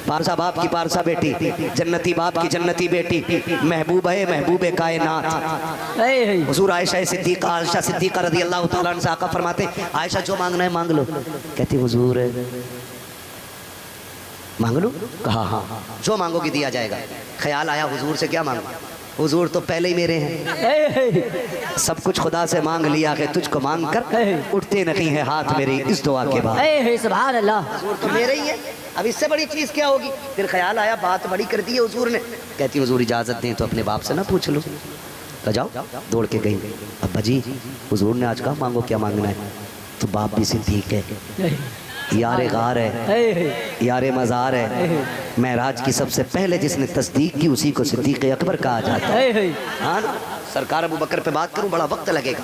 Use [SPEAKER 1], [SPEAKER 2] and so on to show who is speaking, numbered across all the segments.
[SPEAKER 1] پارسا باپ کی پارسا بیٹی، جنتی باپ کی جنتی بیٹی، محبوب ہے محبوب کائنات۔ حضور عائشہ صدیقہ رضی اللہ تعالیٰ عنہ سے آقا فرماتے عائشہ جو مانگنا ہے مانگ لو۔ کہتی حضور مانگ لو؟ کہا ہاں جو مانگو گی دیا جائے گا۔ خیال آیا حضور سے کیا مانگو؟ حضور تو پہلے ہی میرے ہیں، سب کچھ خدا سے مانگ لیا کہ تجھ کو مانگ کر اٹھتے نہیں ہیں ہاتھ میرے اس دعا کے بعد۔
[SPEAKER 2] سبحان اللہ،
[SPEAKER 1] حضور تو میرے ہی ہے، اب اس سے بڑی چیز کیا ہوگی؟ پھر خیال آیا بات بڑی کر دی ہے حضور نے۔ کہتی حضور اجازت دیں تو اپنے باپ سے نہ پوچھ لو۔ تو جاؤ، دوڑ کے گئی، ابا جی حضور نے آج کہا مانگو کیا مانگنا ہے؟ تو باپ بھی صدیق ہے، یار غار ہے، یار مزار ہے، معراج کی سب سے پہلے جس نے تصدیق کی اسی کو صدیق اکبر کہا جاتا ہے۔ ہاں سرکار ابو بکر پہ بات کروں بڑا وقت لگے گا۔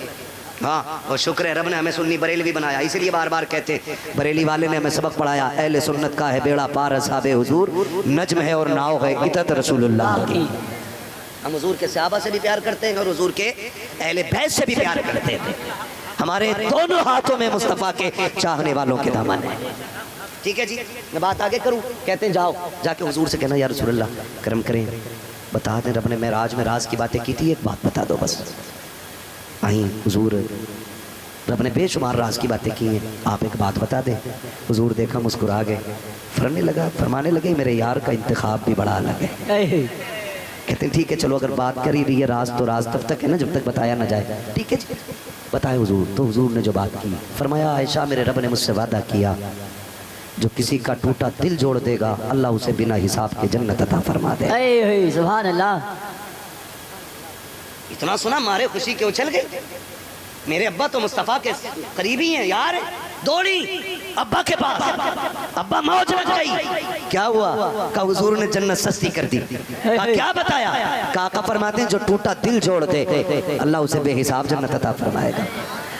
[SPEAKER 1] ہاں اور شکر ہے رب نے ہمیں سنی بریلوی بنایا، اسی لیے بار بار کہتے بریلی والے نے ہمیں سبق پڑھایا، اہل سنت کا ہے بیڑا پار اصحاب حضور، نجم ہے اور ناؤ ہے عطرت رسول اللہ کی۔ ہم حضور کے صحابہ سے بھی پیار کرتے ہیں اور حضور کے اہل بیت سے بھی پیار کرتے ہیں۔ ہمارے دونوں ہاتھوں میں مصطفیٰ کے چاہنے والوں کے دامن ہیں۔ ٹھیک ہے جی، میں بات آگے کروں۔ کہتے ہیں جاؤ جا کے حضور سے کہنا یا رسول اللہ کرم کریں، بتا دیں رب نے معراج میں راز کی باتیں کی تھی، ایک بات بتا دو بس۔ آئیں حضور، رب نے بے شمار راز کی باتیں کی ہیں، آپ ایک بات بتا دیں۔ حضور دیکھا مسکرا گئے، فرمانے لگے میرے یار کا انتخاب بھی بڑا الگ ہے۔ کہتے ہیں ٹھیک ہے چلو اگر بات کر ہی رہی ہے راز تو راز تب تک ہے نا جب تک بتایا نہ جائے۔ ٹھیک ہے جی بتائے حضور۔ تو حضور نے جو بات کی فرمایا عائشہ میرے رب نے مجھ سے وعدہ کیا جو کسی کا ٹوٹا دل جوڑ دے گا اللہ اسے بنا حساب کے جنت عطا فرما دے۔
[SPEAKER 2] سبحان اللہ،
[SPEAKER 1] اتنا سنا مارے خوشی کے اچھل گئے۔ میرے ابا تو مصطفیٰ کے قریبی ہیں یار، دوڑی ابا کے پاس، ابا موج لگ گئی۔ کیا ہوا؟ کہا حضور نے جنت سستی کر دی۔ کہا کیا بتایا؟ کہا آقا فرماتے ہیں جو ٹوٹا دل جوڑ دے اللہ اسے بے حساب جنت عطا فرمائے گا۔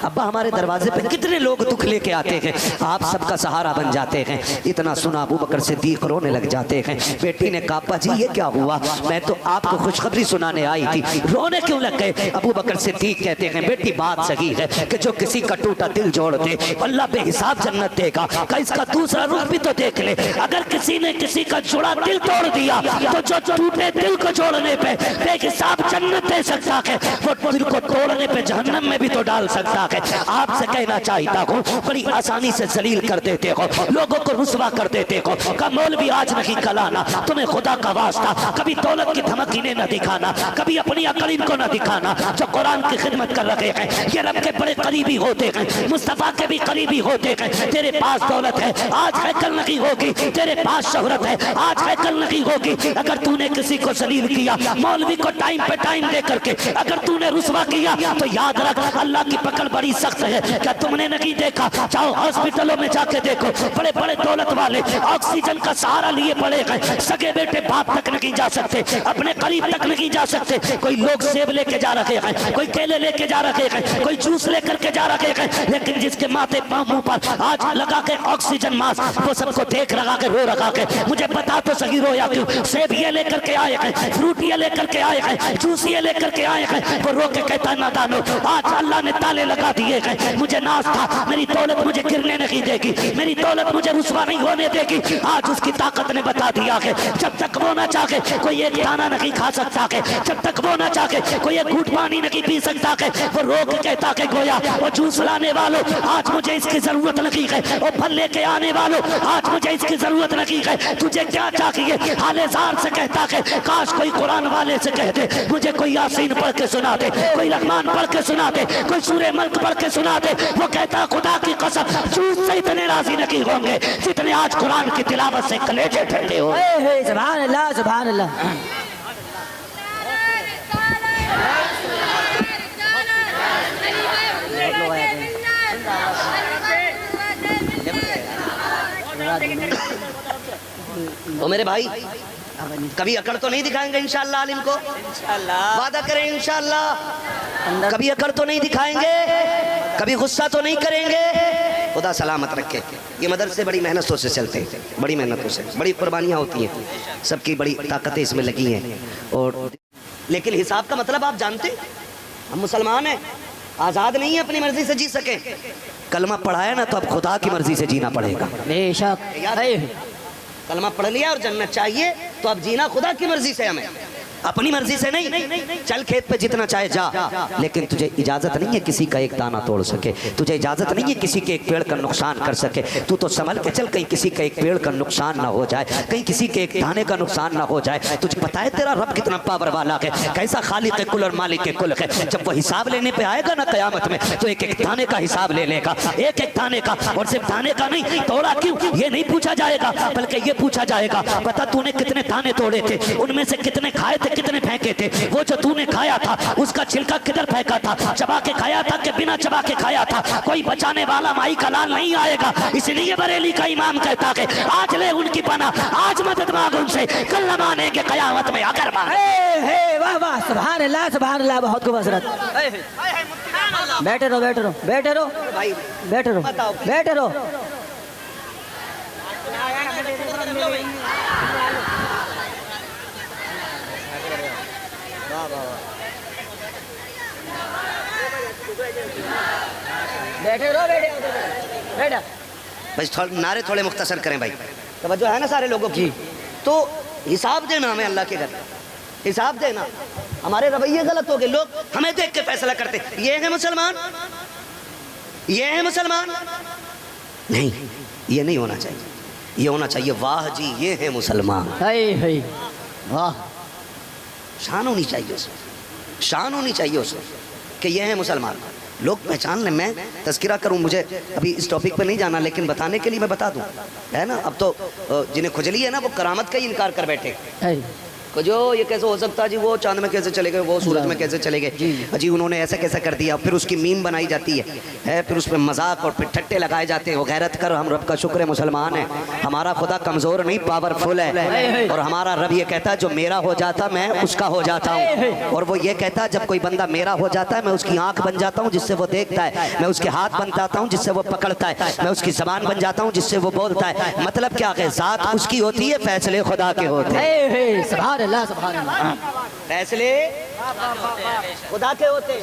[SPEAKER 1] ابا ہمارے دروازے پہ کتنے لوگ دکھ لے کے آتے ہیں، آپ سب کا سہارا بن جاتے ہیں۔ اتنا سنا ابو بکر صدیق رونے لگ جاتے ہیں۔ بیٹی نے کہا ابا جی یہ کیا ہوا؟ میں تو آپ کو خوشخبری سنانے آئی تھی، رونے کیوں لگ گئے؟ ابو بکر صدیق کہتے ہیں بیٹی بات صحیح ہے کہ جو کسی کا ٹوٹا دل جوڑ دے اللہ بے حساب جنت دے گا۔ کہ اس کا دوسرا رخ بھی تو دیکھ لے، اگر کسی نے کسی کا جڑا دل توڑ دیا تو جو ٹوٹے دل کو جوڑنے پہ بے حساب جنت دے سکتا ہے وہ دل کو توڑنے پہ جہنم میں بھی تو ڈال سکتا ہے۔ آپ سے کہنا چاہتا ہوں بڑی آسانی سے ذلیل کر دیتے ہو، لوگوں کو رسوا کر دیتے ہو۔ کہ مولوی آج نہیں کل آنا، تمہیں خدا کا واسطہ کبھی دولت کی دھمک انہیں نہ دکھانا، کبھی اپنی عقل ان کو نہ دکھانا۔ جو قرآن کی خدمت کر رہے ہیں یہ رب کے بڑے قریبی ہوتے ہیں، مصطفیٰ کے بھی قریبی ہوتے ہیں۔ تیرے پاس دولت ہے آج ہے کل نہیں ہوگی، تیرے پاس شہرت ہے آج ہے کل نہیں ہوگی۔ اگر تو نے کسی کو ذلیل کیا مولوی کو ٹائم پہ ٹائم دے کر کے اگر تو نے رسوا کیا تو یاد رکھ اللہ کی پکڑ بڑی سخت ہے۔ کیا تم نے نہیں دیکھا؟ جاؤ ہاسپٹلوں میں جا کے دیکھو، بڑے بڑے دولت والے آکسیجن کا سہارا لیے پڑے گئے، سگے بیٹے باپ تک نہیں جا سکتے، اپنے قریب تک نہیں جا سکتے۔ کوئی لوگ سیب لے کے جا رہے ہیں، کوئی کیلے لے کے جا رہے ہیں، کوئی جوس لے کر کے جا رہے ہیں، لیکن جس کے ماتھے منہ پر آج لگا کے آکسیجن ماسک وہ سب کو دیکھ رہا کے رو رہا کے مجھے بتا تو صحیح رویا کیوں؟ سیب یہ لے کر کے آئے ہیں، فروٹ یہ لے کر کے آئے ہیں، جوس یہ لے کر کے آئے ہیں، وہ رو کے کہتا نادانو آج اللہ نے تالے لگا دیے ہیں، مجھے ناز تھا میری دولت مجھے گرنے نہیں دے گی، میری دولت مجھے رسوا نہیں ہونے دے گی۔ آج اس کی طاقت نے بتا دیا کہ جب تک وہ نہ چاہے کوئی ایک دانہ نہیں کھا سکتا کہ جب تک وہ نہ چاہے کوئی ایک گھوٹ پانی نہیں پی سکتا کہ وہ رو کے کہتا کہ گویا وہ جوس لانے والوں آج مجھے اس کی ضرورت نہیں ہے، وہ پھل لے کے آنے والوں آج مجھے اس کی ضرورت نہیں ہے، تجھے کیا چاہیے؟ حال زار سے کہتا کہ کاش کوئی قرآن والے سے کہہ دے مجھے کوئی یاسین پڑھ کے سنا دے، کوئی رحمان پڑھ کے سنا دے، کوئی سورہ ملک پڑھ کے سنا دے۔ وہ کہتا خدا کی قسم جوس سے اتنے راضی نہیں ہوں گے جتنے آج قرآن کی تلاوت سے کلیجے ٹھنڈے ہو۔
[SPEAKER 2] سبحان اللہ، سبحان اللہ۔
[SPEAKER 1] وہ میرے بھائی کبھی اکڑ تو نہیں دکھائیں گے انشاءاللہ عالم کو؟ وعدہ کریں انشاءاللہ کبھی اکڑ تو نہیں دکھائیں گے، کبھی غصہ تو نہیں کریں گے۔ خدا سلامت رکھے۔ یہ مدرسے بڑی محنتوں سے چلتے ہیں، بڑی محنتوں سے، بڑی قربانیاں ہوتی ہیں، سب کی بڑی طاقتیں اس میں لگی ہیں۔ اور لیکن حساب کا مطلب آپ جانتے ہیں، ہم مسلمان ہیں، آزاد نہیں ہیں اپنی مرضی سے جی سکیں۔ کلمہ پڑھایا نا تو اب خدا کی مرضی سے جینا پڑے گا۔
[SPEAKER 2] بے شک
[SPEAKER 1] کلمہ پڑھ لیا اور جنت چاہیے تو اب جینا خدا کی مرضی سے ہمیں، اپنی مرضی سے نہیں۔ چل کھیت پہ جتنا چاہے جا، لیکن تجھے اجازت نہیں ہے کسی کا ایک دانہ توڑ سکے، تجھے اجازت نہیں ہے کسی کے ایک پیڑ کا نقصان کر سکے۔ تو سنبھل کے چل، کہیں کسی کا ایک پیڑ کا نقصان نہ ہو جائے، کہیں کسی کے ایک دانے کا نقصان نہ ہو جائے۔ تجھے پتا ہے تیرا رب کتنا پاور والا ہے، کیسا خالق کل اور مالک کل ہے۔ جب وہ حساب لینے پہ آئے گا نا قیامت میں، تو ایک ایک دانے کا حساب لے لے گا، ایک ایک دانے کا، اور صرف دانے کا نہیں، توڑا کیوں یہ نہیں پوچھا جائے گا، بلکہ یہ پوچھا جائے گا پتا تو نے کتنے دانے توڑے تھے، ان میں سے کتنے کھائے تھے، کتنے پھینکے تھے، وہ جو تو نے کھایا تھا اس کا چھلکا کدھر پھینکا تھا، چبا کے کھایا تھا کہ بنا چبا کے کھایا تھا۔ کوئی بچانے والا مائی کا لال نہیں آئے گا، اس لیے بریلی کا امام کہتا ہے آج لے ان کی پناہ، آج مدد مانگ ان سے، کل نہ مانے گے قیامت میں اگر مانے۔
[SPEAKER 2] واہ واہ، سبحان اللہ سبحان اللہ، بہت خوب حضرت۔ بیٹھے رہو بیٹھے رہو بیٹھے رہو بیٹھے رہو بیٹھے رہو۔ بیٹھے رہو بیٹھے
[SPEAKER 1] بس نعرے تھوڑے مختصر کریں بھائی، توجہ ہے نا سارے لوگوں کی؟ تو حساب دینا ہمیں اللہ کے گھر، حساب دینا۔ ہمارے رویے غلط ہو گئے، لوگ ہمیں دیکھ کے فیصلہ کرتے یہ ہے مسلمان، یہ ہے مسلمان۔ نہیں، یہ نہیں ہونا چاہیے، یہ ہونا چاہیے واہ جی یہ ہے مسلمان۔
[SPEAKER 2] واہ،
[SPEAKER 1] شان ہونی چاہیے اس میں، شان ہونی چاہیے اس میں کہ یہ ہے مسلمان، لوگ پہچان لیں۔ میں تذکرہ کروں، مجھے ابھی اس ٹاپک پہ نہیں جانا، لیکن بتانے کے لیے میں بتا دوں، ہے نا اب تو جنہیں کھجلی ہے نا وہ کرامت کا ہی انکار کر بیٹھے کہ جو یہ کیسے ہو سکتا جی، وہ چاند میں کیسے چلے گئے، وہ سورج میں کیسے چلے گئے جی، انہوں نے ایسا کیسا کر دیا، پھر اس کی میم بنائی جاتی ہے، پھر اس پہ مذاق اور پھر ٹھٹے لگائے جاتے ہیں۔ وہ غیرت کر، ہم رب کا شکر ہے مسلمان ہیں، ہمارا خدا کمزور نہیں پاورفل ہے، اور ہمارا رب یہ کہتا ہے جو میرا ہو جاتا میں اس کا ہو جاتا ہوں، اور وہ یہ کہتا ہے جب کوئی بندہ میرا ہو جاتا ہے میں اس کی آنکھ بن جاتا ہوں جس سے وہ دیکھتا ہے، میں اس کے ہاتھ بن جاتا ہوں جس سے وہ پکڑتا ہے، میں اس کی زبان بن جاتا ہوں جس سے وہ بولتا ہے۔ مطلب کیا ہے، ذات اس کی ہوتی ہے، فیصلے خدا کے ہوتے ہیں۔
[SPEAKER 2] سبحان اللہ سبحان اللہ،
[SPEAKER 1] فیصلے خدا کے ہوتے ہیں۔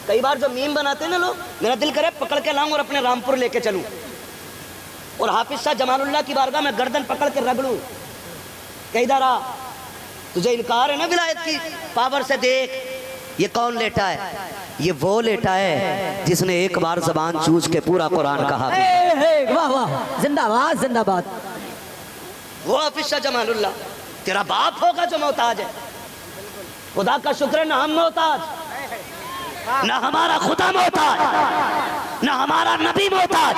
[SPEAKER 1] کئی بار جو میم بناتے ہیں نا لوگ، میرا دل کرے پکڑ کے لاؤں اور اپنے رامپور لے کے چلوں اور حافظ شاہ جمال اللہ کی بارگاہ میں گردن پکڑ کے رگڑوں کہ ادھر آ، تجھے انکار ہے نا ولایت کی پاور سے، دیکھ یہ کون لیٹا ہے، یہ وہ لیٹا ہے جس نے ایک بار زبان چوز کے پورا قرآن کہا۔
[SPEAKER 2] واہ واہ، زندہ باد زندہ باد۔
[SPEAKER 1] وہ حافظ شاہ جمال اللہ تیرا باپ ہوگا جو محتاج ہے، خدا کا شکر ہے نہ ہم محتاج، نہ ہمارا خدا محتاج، نہ ہمارا نبی محتاج۔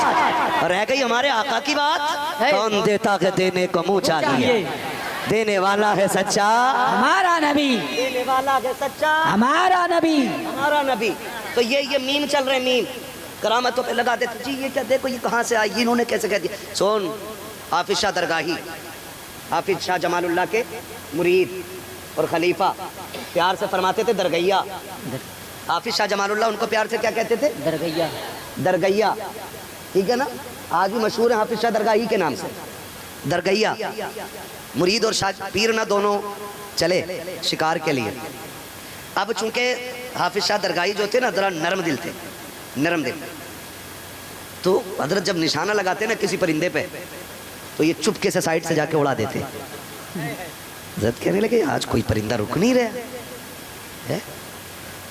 [SPEAKER 1] رہ گئی ہمارے آقا کی بات، کون دیتا کہ دینے کو منہ چاہیے، دینے والا ہے سچا
[SPEAKER 2] ہمارا نبی،
[SPEAKER 1] دینے والا ہے سچا
[SPEAKER 2] ہمارا نبی،
[SPEAKER 1] ہمارا نبی۔ تو یہ میم چل رہے، میم کرامتوں پہ لگا دیتے جی، یہ کیا دیکھو یہ کہاں سے آئی، انہوں نے کیسے کہہ دیا۔ سون حافظ شاہ درگاہی، حافظ شاہ جمال اللہ کے مرید اور خلیفہ پیار سے فرماتے تھے درگیا۔ حافظ شاہ جمال اللہ ان کو پیار سے کیا کہتے تھے؟
[SPEAKER 2] درگیا،
[SPEAKER 1] درگیا، ٹھیک ہے نا، آج بھی مشہور ہے حافظ شاہ درگاہی کے نام سے، درگیا۔ مرید اور شاہ پیر نہ دونوں چلے شکار کے لیے۔ اب چونکہ حافظ شاہ درگاہی جو تھے نا ذرا نرم دل تھے، نرم دل، تو حضرت جب نشانہ لگاتے نا کسی پرندے پہ تو یہ چپکے سے سائڈ سے جا کے اڑا دیتے۔ حضرت کہنے لگے آج کوئی پرندہ رک نہیں رہا ہے،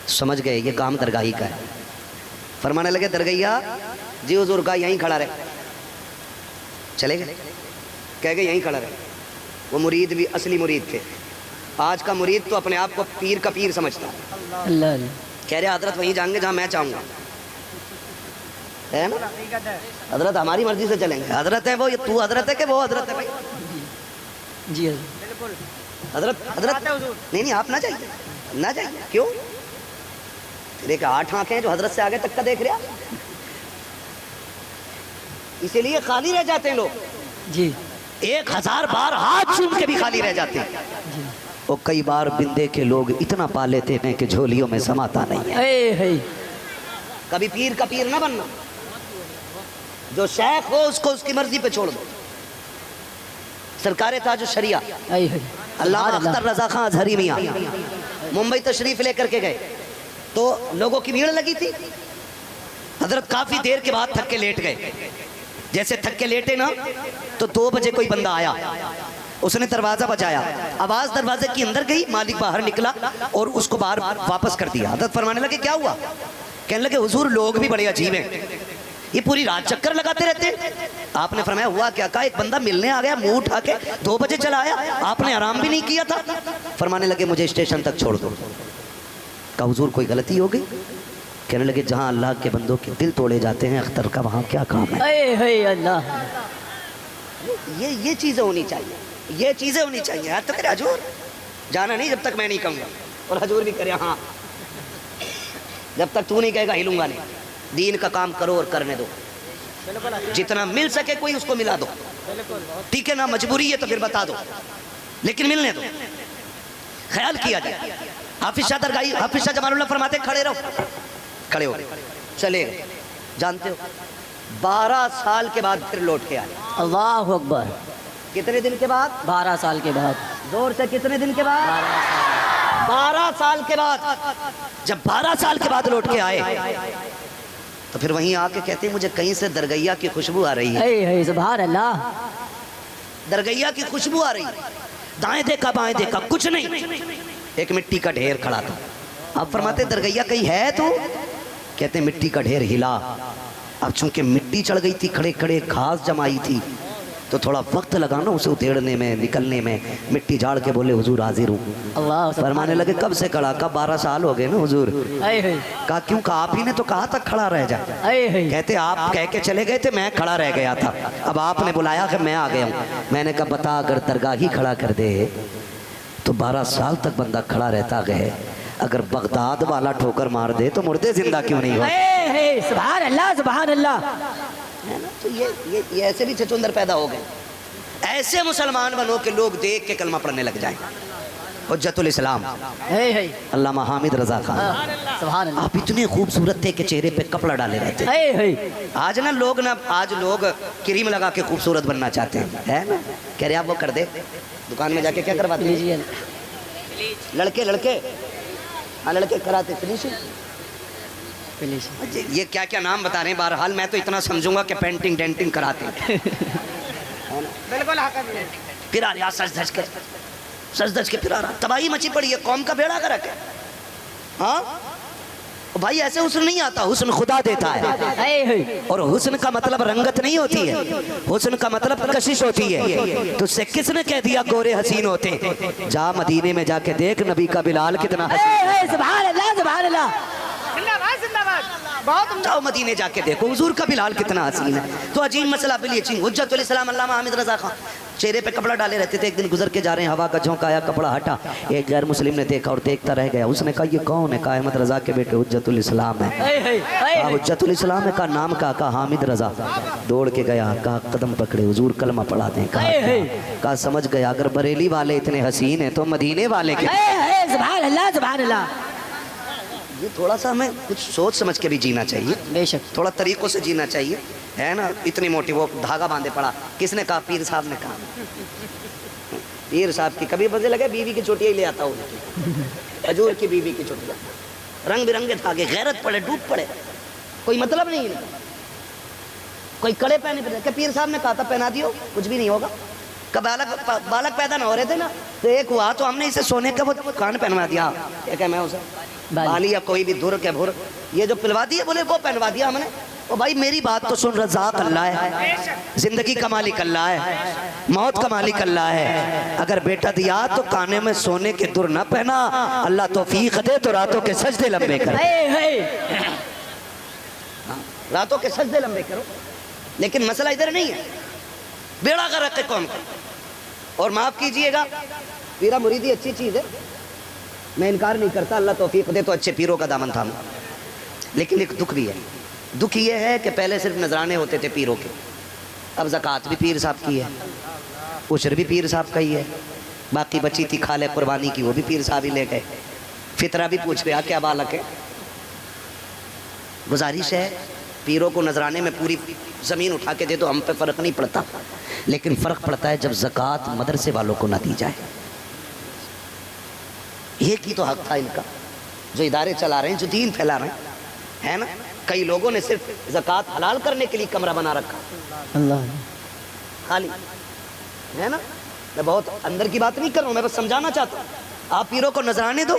[SPEAKER 1] سمجھ گئے یہ کام درگاہی کا ہے۔ فرمانے لگے درگیا جی حضور کا یہیں کھڑا رہے، چلے گئے، کہہ گئے یہیں کھڑا رہے۔ وہ مرید بھی اصلی مرید تھے، آج کا مرید تو اپنے آپ کو پیر کا پیر سمجھتا ہے، کہہ رہے حضرت وہیں جائیں گے جہاں میں چاہوں گا، ہے نا حضرت ہماری مرضی سے چلیں گے، حضرت ہے وہ، تو حضرت ہے کہ وہ حضرت ہے بھائی؟
[SPEAKER 2] جی
[SPEAKER 1] حضرت نہیں آپ نہ جائیے، نہ جائیے، کیوں؟ تیرے کہ 8 آنکھیں ہیں جو حضرت سے آگے تک کا دیکھ رہا، اسی لیے خالی رہ جاتے ہیں لوگ
[SPEAKER 2] جی،
[SPEAKER 1] 1000 بار ہاتھ چوم کے بھی خالی رہ جاتے ہیں۔ اور کئی بار بندے کے لوگ اتنا پا لیتے ہیں کہ جھولیوں میں سماتا نہیں ہے۔ کبھی پیر کا پیر نہ بننا، جو شیخ ہو اس کو اس کی مرضی پہ چھوڑ دو۔ سرکار تاج الشریعہ علامہ اختر رضا خان اظہری میاں ممبئی تشریف لے کر کے گئے تو لوگوں کی بھیڑ لگی تھی، حضرت کافی دیر کے بعد تھک کے لیٹ گئے۔ جیسے تھک کے لیٹے نا تو 2 بجے کوئی بندہ آیا, اس نے دروازہ بجایا, آواز دروازے کی اندر گئی, مالک باہر نکلا اور اس کو باہر واپس کر دیا. حضرت فرمانے لگے کیا ہوا؟ کہنے لگے حضور لوگ بھی بڑے عجیب ہیں, یہ پوری رات چکر لگاتے رہتے ہیں. آپ نے فرمایا ہوا کیا؟ کہا ایک بندہ ملنے آ گیا, منہ اٹھا کے 2 بجے چلا آیا, آپ نے آرام بھی نہیں کیا تھا. فرمانے لگے مجھے اسٹیشن تک چھوڑ دو. کہا حضور کوئی غلطی ہو گئی؟ کہنے لگے جہاں اللہ کے بندوں کے دل توڑے جاتے ہیں اختر کا وہاں کیا کام ہے؟
[SPEAKER 2] اے اللہ,
[SPEAKER 1] یہ چیزیں ہونی چاہیے, یہ چیزیں ہونی چاہیے. تو کرے حضور جانا نہیں جب تک میں نہیں کہوں گا, اور حضور بھی کرے ہاں جب تک تو نہیں کہے گا ہلوں گا نہیں. دین کا کام کرو اور کرنے دو, جتنا مل سکے کوئی اس کو ملا دو, ٹھیک ہے نا؟ مجبوری ہے تو پھر بتا دو, لیکن ملنے دو, خیال کیا جائے. حافظ شاہ درگاہی, حافظ شاہ جمال اللہ فرماتے کھڑے رہو, کھڑے ہو گئے, چلے گئے. جانتے ہو 12 سال کے بعد پھر لوٹ کے آئے.
[SPEAKER 2] اللہ اکبر.
[SPEAKER 1] کتنے دن کے بعد؟
[SPEAKER 2] 12 سال کے بعد.
[SPEAKER 1] زور سے کتنے دن کے بعد؟ 12 سال کے بعد. جب 12 سال کے بعد لوٹ کے آئے تو پھر وہیں آ کے کہتے ہیں مجھے کہیں سے درگیا کی خوشبو آ رہی ہے.
[SPEAKER 2] اے سبحان اللہ,
[SPEAKER 1] درگیا کی خوشبو آ رہی ہے. دائیں دیکھا بائیں دیکھا کچھ نہیں, ایک مٹی کا ڈھیر کھڑا تھا. آپ فرماتے درگیا کہیں ہے تو؟ کہتے ہیں مٹی کا ڈھیر ہلا. اب چونکہ مٹی چڑھ گئی تھی, کھڑے کھڑے گھاس جمائی تھی, تو تھوڑا وقت لگا نا اسے اتیڑنے میں, نکلنے میں. مٹی جھاڑ کے بولے حضور حاضر ہوں.
[SPEAKER 2] اللہ
[SPEAKER 1] فرمانے لگے کب سے کھڑا؟ کہا 12 سال ہو گئے نا حضور. کہا کیوں؟ کہا آپ ہی نے تو کہا تھا کھڑا رہ جا. کہتے آپ کہہ کے چلے گئے تھے, میں کھڑا رہ گیا تھا, اب آپ نے بلایا کہ میں آ گیا ہوں. میں نے کہا بتا اگر درگاہ ہی کھڑا کر دے تو 12 سال تک بندہ کھڑا رہتا گئے, اگر بغداد والا ٹھوکر مار دے تو مردے زندہ کیوں نہیں ہو؟
[SPEAKER 2] سبحان اللہ سبحان اللہ.
[SPEAKER 1] تو یہ ایسے بھی چچندر پیدا ہو گئے. ایسے مسلمان بنو کہ لوگ دیکھ کے کلمہ پڑھنے لگ جائیں. حجت الاسلام علامہ حامد رضا خان,
[SPEAKER 2] سبحان اللہ.
[SPEAKER 1] آپ اتنے خوبصورت تھے کہ چہرے پہ کپڑا ڈالے رہتے. آج نا لوگ کریم لگا کے خوبصورت بننا چاہتے ہیں, ہے نا؟ کہہ رہے آپ وہ کر دے, دکان میں جا کے کیا کرواتے ہیں لڑکے ہاں لڑکے کراتے فنیشنگ. یہ کیا کیا نام بتا رہے ہیں. بہرحال میں تو اتنا سمجھوں گا کہ پینٹنگ ڈینٹنگ کراتے ہیں. بالکل پھر آ رہا سج دھج کے پھر آ رہا. تباہی مچی پڑی ہے, قوم کا بیڑا کر. ہاں بھائی ایسے حسن نہیں آتا, حسن خدا دیتا ہے. اور حسن کا مطلب رنگت نہیں ہوتی ہے, حسن کا مطلب کشش ہوتی ہے. تو سے کس نے کہہ دیا گورے حسین ہوتے ہیں؟ جا مدینے میں جا کے دیکھ نبی کا بلال کتنا حسین.
[SPEAKER 2] سبحان اللہ سبحان اللہ.
[SPEAKER 1] جاؤ مدینے جا کے دیکھو حضور کا بلال کتنا حسین ہے. تو عجیب مسئلہ بلی چین. حجت الاسلام علامہ حامد رضا خان چہرے پہ کپڑا ڈالے رہتے تھے. ایک دن گزر کے جا رہے ہیں, ہوا کا جھونکا آیا, کپڑا ہٹا. ایک غیر مسلم نے دیکھا اور دیکھتا رہ گیا. اس نے کہا یہ کون ہے؟ کہا احمد رضا کے بیٹے حجت الاسلام ہے. کہا حجت الاسلام ہے؟ کہا نام کہا حامد رضا. دوڑ کے گیا, کہا قدم پکڑے حضور کلمہ پڑھا دیں. کہا سمجھ گیا اگر بریلی والے اتنے حسین ہیں تو مدینے والے کے.
[SPEAKER 2] سبحان اللہ سبحان اللہ.
[SPEAKER 1] یہ تھوڑا سا ہمیں کچھ سوچ سمجھ کے بھی جینا چاہیے,
[SPEAKER 2] بے شک
[SPEAKER 1] تھوڑا طریقوں سے جینا چاہیے, ہے نا؟ اتنی موٹی وہ دھاگا باندھے پڑا. کس نے کہا؟ پیر صاحب نے کہا. پیر صاحب کی کبھی مزے لگے بیوی کی چوٹیاں ہی لے آتا ہوں, حضور کی بیوی کی چوٹیاں, رنگ برنگے دھاگے, غیرت پڑے ڈوب پڑے, کوئی مطلب نہیں ہے. کوئی کڑے پہنے پڑے کہ پیر صاحب نے کہا تھا پہنا دیو کچھ بھی نہیں ہوگا. بالک پیدا نہ ہو رہے تھے نا, تو ایک ہوا تو ہم نے اسے سونے کا وہ کان پہنوا دیا. کیا کہ میں اسے بالی یا کوئی بھی دھر کے بھر یہ جو پلوا دی ہے بولے وہ پہنوا دیا ہم نے. او بھائی میری بات تو سن, رزاق اللہ ہے, زندگی کا مالک اللہ ہے, موت کا مالک اللہ ہے. اگر بیٹا دیا تو کانے میں سونے کے در نہ پہنا, اللہ توفیق دے تو راتوں کے سجدے لمبے کر. راتوں کے سجدے لمبے کرو. لیکن مسئلہ ادھر نہیں ہے, بیڑا کر رکھے قوم کا. اور معاف کیجئے گا, پیرا مریدی اچھی چیز ہے, میں انکار نہیں کرتا, اللہ توفیق دے تو اچھے پیروں کا دامن تھامو. لیکن ایک دکھ بھی ہے. دکھ یہ ہے کہ پہلے صرف نذرانے ہوتے تھے پیروں کے, اب زکوٰۃ بھی پیر صاحب کی ہے, عشر بھی پیر صاحب کا ہی ہے, باقی بچی تھی کھالے قربانی کی وہ بھی پیر صاحب ہی لے گئے, فطرہ بھی پوچھ رہا کیا بالک ہے. گزارش ہے پیروں کو نذرانے میں پوری زمین اٹھا کے دے دو, ہم پہ فرق نہیں پڑتا, لیکن فرق پڑتا ہے جب زکوٰۃ مدرسے والوں کو نہ دی جائے. ایک ہی تو حق تھا ان کا, جو ادارے چلا رہے ہیں, جو دین پھیلا رہے ہیں, ہے نا؟ کئی لوگوں نے صرف زکوٰۃ حلال کرنے کے لیے کمرہ بنا رکھا
[SPEAKER 2] اللہ
[SPEAKER 1] خالی ہے نا. میں بہت اندر کی بات نہیں کر رہا ہوں, میں بس سمجھانا چاہتا ہوں. آپ پیروں کو نذرانے دو,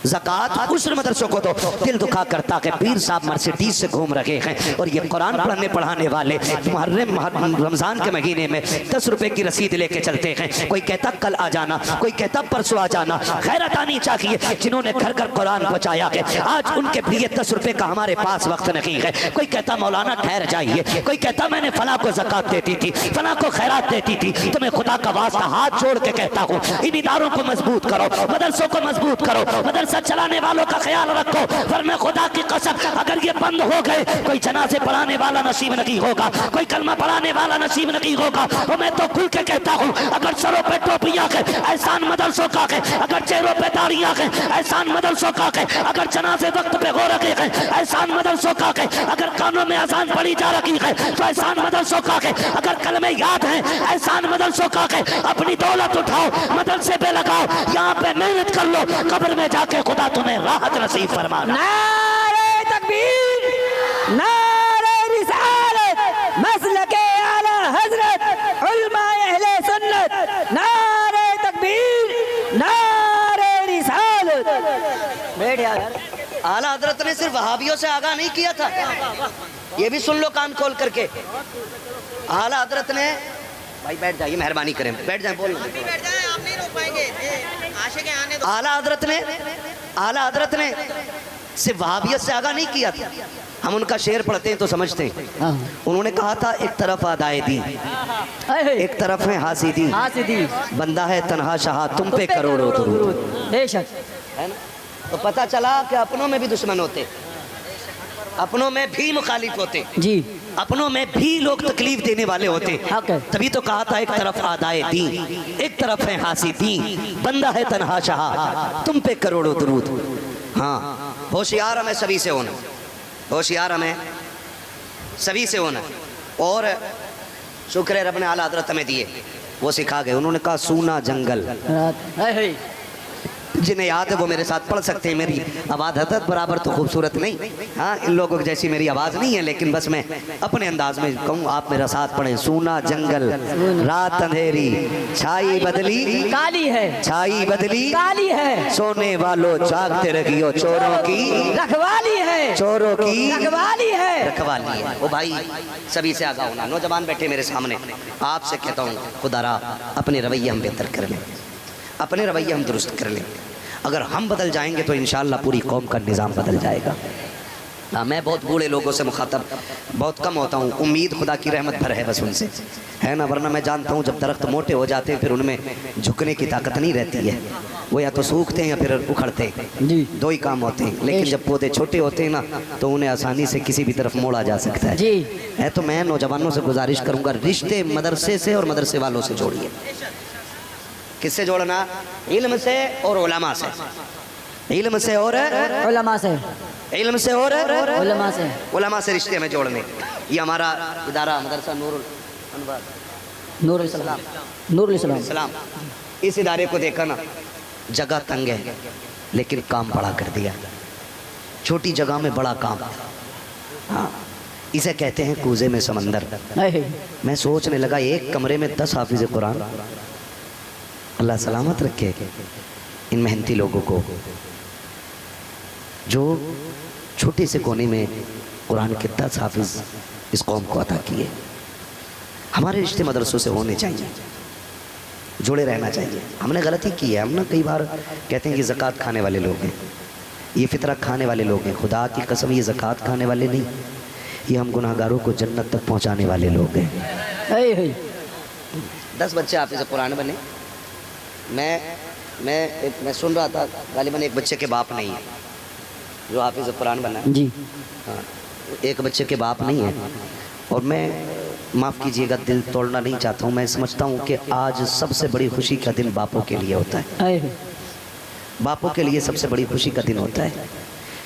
[SPEAKER 1] زکوٰۃ عشر مدرسوں کو دو. دل دکھا کرتا کہ پیر صاحب مرسیڈیز سے گھوم رہے ہیں اور یہ قرآن پڑھانے والے محرم رمضان کے مہینے میں 10 روپے کی رسید لے کے چلتے ہیں. کوئی کہتا کل آ جانا, کوئی کہتا پرسوں آ جانا. غیرت آنی چاہیے جنہوں نے گھر گھر قرآن پہنچایا ہے. آج ان کے لیے 10 روپے کا ہمارے پاس وقت نہیں ہے. کوئی کہتا مولانا ٹھہر جائیے, کوئی کہتا میں نے فلاں کو زکوٰۃ دیتی تھی, فلاں کو خیرات دیتی تھی. تو میں خدا کا واسطہ ہاتھ جوڑ کے کہتا ہوں ان اداروں کو مضبوط کرو, مدرسوں کو مضبوط کرو, مدرسہ چلانے والوں کا خیال رکھو. ورنہ خدا کی قسم اگر یہ بند ہو گئے کوئی جنازے پڑھانے والا نصیب نہیں ہوگا, کوئی کلمہ پڑھانے والا نصیب نہیں ہوگا. اور میں تو کھل کے کہتا ہوں اگر سروں پہ ٹوپیاں ہے احسان مدرسوں کا ہے, اگر چہروں پہ داڑیاں ہیں احسان مدرسوں کا ہے, اگر جنازے وقت پہ ہو رکھے ہیں احسان مدرسوں کا ہے, اگر کانوں میں اذان پڑھی جا رہی ہے تو احسان مدرسوں کا ہے, اگر کلمے یاد ہیں احسان مدرسوں کا ہے. اپنی دولت اٹھاؤ مدرسے پہ لگاؤ, یہاں پہ محنت کر لو, قبر میں جا کے خدا تمہیں راحت نصیب فرمانا.
[SPEAKER 2] نعرہ تکبیر, نعرہ رسالت, مسلک اعلی حضرت علماء اہل سنت. نعرہ تکبیر, نعرہ رسالت. بیٹھ یار.
[SPEAKER 1] اعلیٰ حضرت نے صرف وہابیوں سے آگاہ نہیں کیا تھا, یہ بھی سن لو کان کھول کر کے. اعلیٰ حضرت نے, بھائی بیٹھ جائیے مہربانی کریں, بیٹھ جائیں, بول اعلیٰ حضرت نے صرف وہابیت سے آگاہ نہیں کیا تھا. ہم ان کا شعر پڑھتے ہیں تو سمجھتے ہیں. انہوں نے کہا تھا ایک طرف آدائے دی, ایک طرف ہے حاسدی, بندہ ہے تنہا شاہ تم پہ کروڑوں درود.
[SPEAKER 2] بے شک
[SPEAKER 1] ہے نا. تو پتہ چلا کہ اپنوں میں بھی دشمن ہوتے, اپنوں میں بھی مخالف ہوتے,
[SPEAKER 2] جی,
[SPEAKER 1] اپنوں میں بھی لوگ تکلیف دینے والے ہوتے.
[SPEAKER 2] حق ہے.
[SPEAKER 1] تبھی تو کہا تھا ایک طرف آدائے دی, ایک طرف ہے حاسدی, بندہ ہے تنہا شاہ تم پہ کروڑوں درود. ہاں, ہوشیار ہمیں سبھی سے ہونا, ہوشیار ہمیں سبھی سے ہونا. اور شکر ہے رب نے اعلیٰ حضرت ہمیں دیے, وہ سکھا گئے. انہوں نے کہا سونا جنگل, جنہیں یاد ہے وہ میرے ساتھ پڑھ سکتے ہیں. میری آواز حضرت برابر تو خوبصورت نہیں, ہاں ان لوگوں جیسی میری آواز نہیں ہے, لیکن بس میں اپنے انداز میں کہوں آپ میرا ساتھ پڑھیں. سونا جنگل, رات اندھیری, چھائی بدلی
[SPEAKER 2] کالی ہے,
[SPEAKER 1] چھائی بدلی
[SPEAKER 2] کالی ہے,
[SPEAKER 1] سونے والوں جاگتے رہیو, چوروں کی
[SPEAKER 2] رکھوالی ہے,
[SPEAKER 1] چوروں کی
[SPEAKER 2] رکھوالی ہے.
[SPEAKER 1] رکھوالی ہے. وہ بھائی سبھی سے آگاہ ہونا. نوجوان بیٹھے میرے سامنے, آپ سے کہتا ہوں خدا را اپنے رویے ہم بہتر کر لیں, اپنے رویے ہم درست کر لیں. اگر ہم بدل جائیں گے تو انشاءاللہ پوری قوم کا نظام بدل جائے گا. میں بہت بوڑھے لوگوں سے مخاطب بہت کم ہوتا ہوں, امید خدا کی رحمت پر ہے بس ان سے, ہے نا. ورنہ میں جانتا ہوں جب درخت موٹے ہو جاتے ہیں پھر ان میں جھکنے کی طاقت نہیں رہتی ہے, وہ یا تو سوکھتے ہیں یا پھر اکھڑتے ہیں,
[SPEAKER 2] جی,
[SPEAKER 1] دو ہی کام ہوتے ہیں. لیکن جب پودے چھوٹے ہوتے ہیں نا تو انہیں آسانی سے کسی بھی طرف موڑا جا سکتا ہے.
[SPEAKER 2] جی,
[SPEAKER 1] ہے تو میں نوجوانوں سے گزارش کروں گا رشتے مدرسے سے اور مدرسے والوں سے جوڑیے. کس سے جوڑنا؟ علم سے اور علماء سے, علم سے اور
[SPEAKER 2] علماء سے,
[SPEAKER 1] علم سے اور
[SPEAKER 2] علماء سے,
[SPEAKER 1] علماء سے رشتے میں جوڑنے. یہ ہمارا ادارہ مدرسہ نور الانوار,
[SPEAKER 2] نور الاسلام, نور الاسلام,
[SPEAKER 1] اس ادارے کو دیکھا نا, جگہ تنگ ہے لیکن کام بڑا کر دیا, چھوٹی جگہ میں بڑا کام. ہاں, اسے کہتے ہیں کوزے میں سمندر. میں سوچنے لگا ایک کمرے میں 10 حافظ قرآن, اللہ سلامت رکھے ان محنتی لوگوں کو جو چھوٹے سے کونے میں قرآن کے 10 حافظ اس قوم کو عطا کیے. ہمارے رشتے مدرسوں سے ہونے چاہیے, جڑے رہنا چاہیے. ہم نے غلطی کی ہے, ہم نا کئی بار کہتے ہیں کہ زکوٰۃ کھانے والے لوگ ہیں, یہ فطرہ کھانے والے لوگ ہیں. خدا کی قسم یہ زکوٰۃ کھانے والے نہیں, یہ ہم گناہگاروں کو جنت تک پہنچانے والے لوگ ہیں. 10 بچے حافظ قرآن بنے. میں سن رہا تھا غالباً ایک بچے کے باپ نہیں ہے جو حافظ قرآن بنا ہے.
[SPEAKER 2] جی,
[SPEAKER 1] ہاں, ایک بچے کے باپ نہیں ہے. اور میں معاف کیجئے گا دل توڑنا نہیں چاہتا ہوں, میں سمجھتا ہوں کہ آج سب سے بڑی خوشی کا دن باپوں کے لیے ہوتا ہے. باپوں کے لیے سب سے بڑی خوشی کا دن ہوتا ہے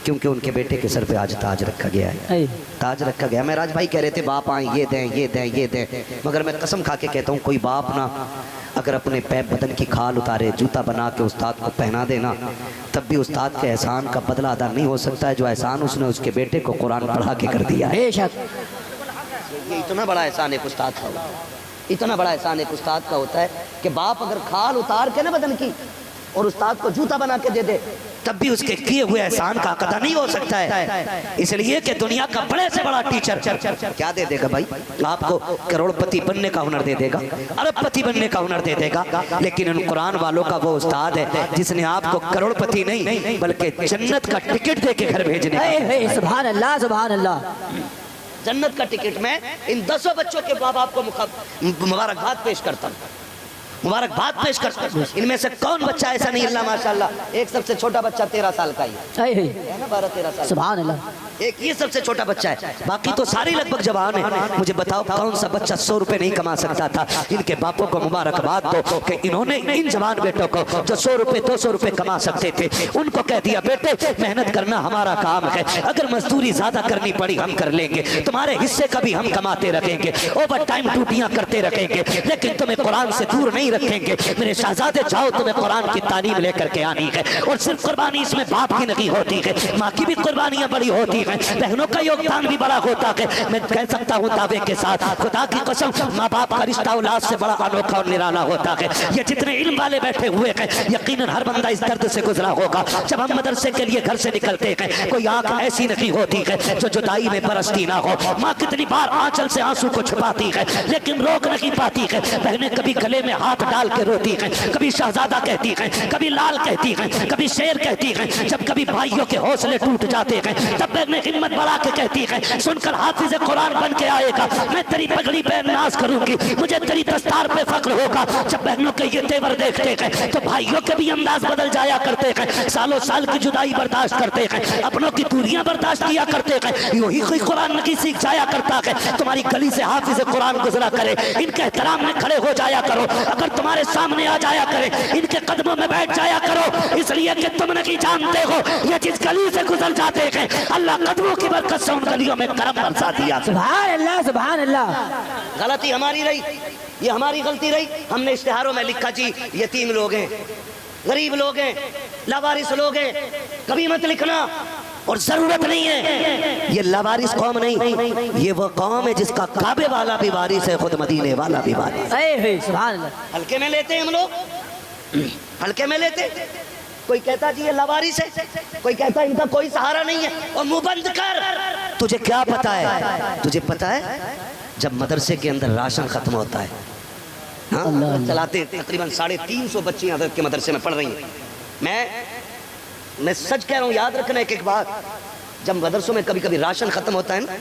[SPEAKER 1] کیونکہ ان کے بیٹے کے سر پہ آج تاج رکھا گیا ہے, تاج رکھا گیا. میں راج بھائی کہہ رہے تھے باپ آئیں یہ دیں یہ دیں یہ دیں, مگر میں قسم کھا کے کہتا ہوں کوئی باپ نہ اگر اپنے پیر بدن کی کھال اتارے جوتا بنا کے استاد کو پہنا دینا تب بھی استاد کے احسان کا بدلہ ادا نہیں ہو سکتا ہے جو احسان اس نے اس کے بیٹے کو قرآن پڑھا کے کر دیا ہے۔
[SPEAKER 2] بے شک
[SPEAKER 1] یہ اتنا بڑا احسان ایک استاد کا ہوتا ہے، اتنا بڑا احسان ایک استاد کا ہوتا ہے کہ باپ اگر کھال اتار کے نا بدن کی اور استاد کو جوتا بنا کے دے دے تب بھی اس کے کیے ہوئے احسان کا ادا نہیں ہو سکتا ہے، اس لیے کہ دنیا کا بڑے سے بڑا ٹیچر کیا دے دے گا بھائی؟ آپ کو کروڑ پتی بننے کا ہنر دے دے گا، ارب پتی بننے کا ہنر دے دے گا، لیکن ان قرآن والوں کا وہ استاد ہے جس نے آپ کو کروڑ پتی نہیں بلکہ جنت کا ٹکٹ دے کے گھر بھیجنے کا۔
[SPEAKER 2] سبحان اللہ سبحان اللہ۔
[SPEAKER 1] جنت کا ٹکٹ میں ان 10 بچوں کے ماں باپ کو مبارکباد پیش کرتا ہوں، مبارکباد پیش کرتا ہوں۔ ان میں سے کون بچہ ایسا نہیں اللہ ماشاءاللہ، ایک سب سے چھوٹا بچہ 13 سال کا ہی ہے نا، 12-13 سال،
[SPEAKER 2] سبحان اللہ۔
[SPEAKER 1] ایک یہ سب سے چھوٹا بچہ ہے، باقی تو ساری لگ بھگ جوان ہیں۔ مجھے بتاؤ کون سا بچہ 100 روپے نہیں کما سکتا تھا؟ ان کے باپوں کو مبارکباد دو کہ انہوں نے ان جوان بیٹوں کو جو 100 روپے 200 روپے کما سکتے تھے ان کو کہہ دیا بیٹے محنت کرنا ہمارا کام ہے، اگر مزدوری زیادہ کرنی پڑی ہم کر لیں گے، تمہارے حصے کا بھی ہم کماتے رکھیں گے، اوور ٹائم ڈیوٹیاں کرتے رکھیں گے، لیکن تمہیں قرآن سے دور نہیں رکھیں گے۔ میرے شہزادے جاؤ تمہیں قرآن کی تعلیم لے کر کے آنی ہے، اور صرف قربانی اس میں باپ کی نہیں ہوتی ہے، ماں کی بھی قربانیاں بڑی ہوتی ہیں، بہنوں کا یوگدان بھی بڑا ہوتا ہے۔ میں کہہ سکتا ہوں دعوے کے ساتھ خدا کی قسم ماں باپ کا رشتہ اولاد سے بڑا انوکھا اور نرالا ہوتا ہے۔ یہ جتنے علم والے بیٹھے ہوئے ہیں یقیناً ہر بندہ اس درد سے گزرا ہوگا، جب ہم مدرسے کے لیے گھر سے نکلتے ہیں کوئی آنکھ ایسی نہیں ہوتی ہے جو جدائی میں برستی نہ ہو، ماں کتنی بار آنچل سے آنسو کو چھپاتی ہے لیکن روک نہیں پاتی ہے، بہنیں کبھی گلے میں ہاتھ ڈال کے روتی ہیں، کبھی شہزادہ کہتی ہیں، کبھی لال کہتی ہیں، کبھی شیر کہتی ہیں، جب کبھی بھائیوں کے حوصلے ٹوٹ جاتے ہیں تب بہنیں ہمت بڑھا کے کہتی ہے سن کر حافظ قرآن بن کے آئے گا، میں تیری پگڑی پہ ناز کروں گی، مجھے تیری دستار پہ فخر ہوگا۔ جب بہنوں کے یہ تیور دیکھتے ہیں تو بھائیوں کے بھی انداز بدل جایا کرتے ہیں، سالوں سال کی جدائی برداشت کرتے ہیں، اپنوں کی دوریاں برداشت کیا کرتے ہیں، یوں ہی کوئی قرآن نہیں سیکھ جایا کرتا ہے۔ تمہاری گلی سے حافظ قرآن گزرا کرے ان کے احترام میں کھڑے ہو جایا کرو، اگر تمہارے سامنے آ جایا کرے ان کے قدموں میں بیٹھ جایا کرو، اس لیے کہ تم نہیں جانتے ہو یہ جس گلی سے گزر جاتے ہیں اللہ قدموں کی برکت سے ان گلیوں میں کرم برسا دیا۔
[SPEAKER 2] سبحان اللہ سبحان اللہ۔
[SPEAKER 1] غلطی ہماری رہی، یہ ہماری غلطی رہی، ہم نے اشتہاروں میں لکھا جی یتیم لوگ ہیں، غریب لوگ ہیں، لاوارث لوگ ہیں، کبھی مت لکھنا، اور ضرورت نہیں ہے۔ یہ لاوارث قوم نہیں، یہ وہ قوم ہے جس کا کعبے والا بھی وارث ہے، خود مدینے والا بھی وارث ہے۔
[SPEAKER 2] سبحان اللہ۔
[SPEAKER 1] ہلکے میں لیتے ہیں ہم لوگ، ہلکے میں لیتے، کوئی کہتا جی یہ لاوارث ہے، کوئی کہتا ان کا کوئی سہارا نہیں ہے، اور منہ بند کر۔ تجھے کیا پتا ہے؟ تجھے پتا ہے جب مدرسے کے اندر راشن ختم ہوتا ہے، ہاں چلاتے تقریباً 350 بچیاں حضرت کے مدرسے میں پڑھ رہی ہیں، میں سچ کہہ رہا ہوں، یاد رکھنا ایک بات، جب مدرسوں میں کبھی کبھی راشن ختم ہوتا ہے نا،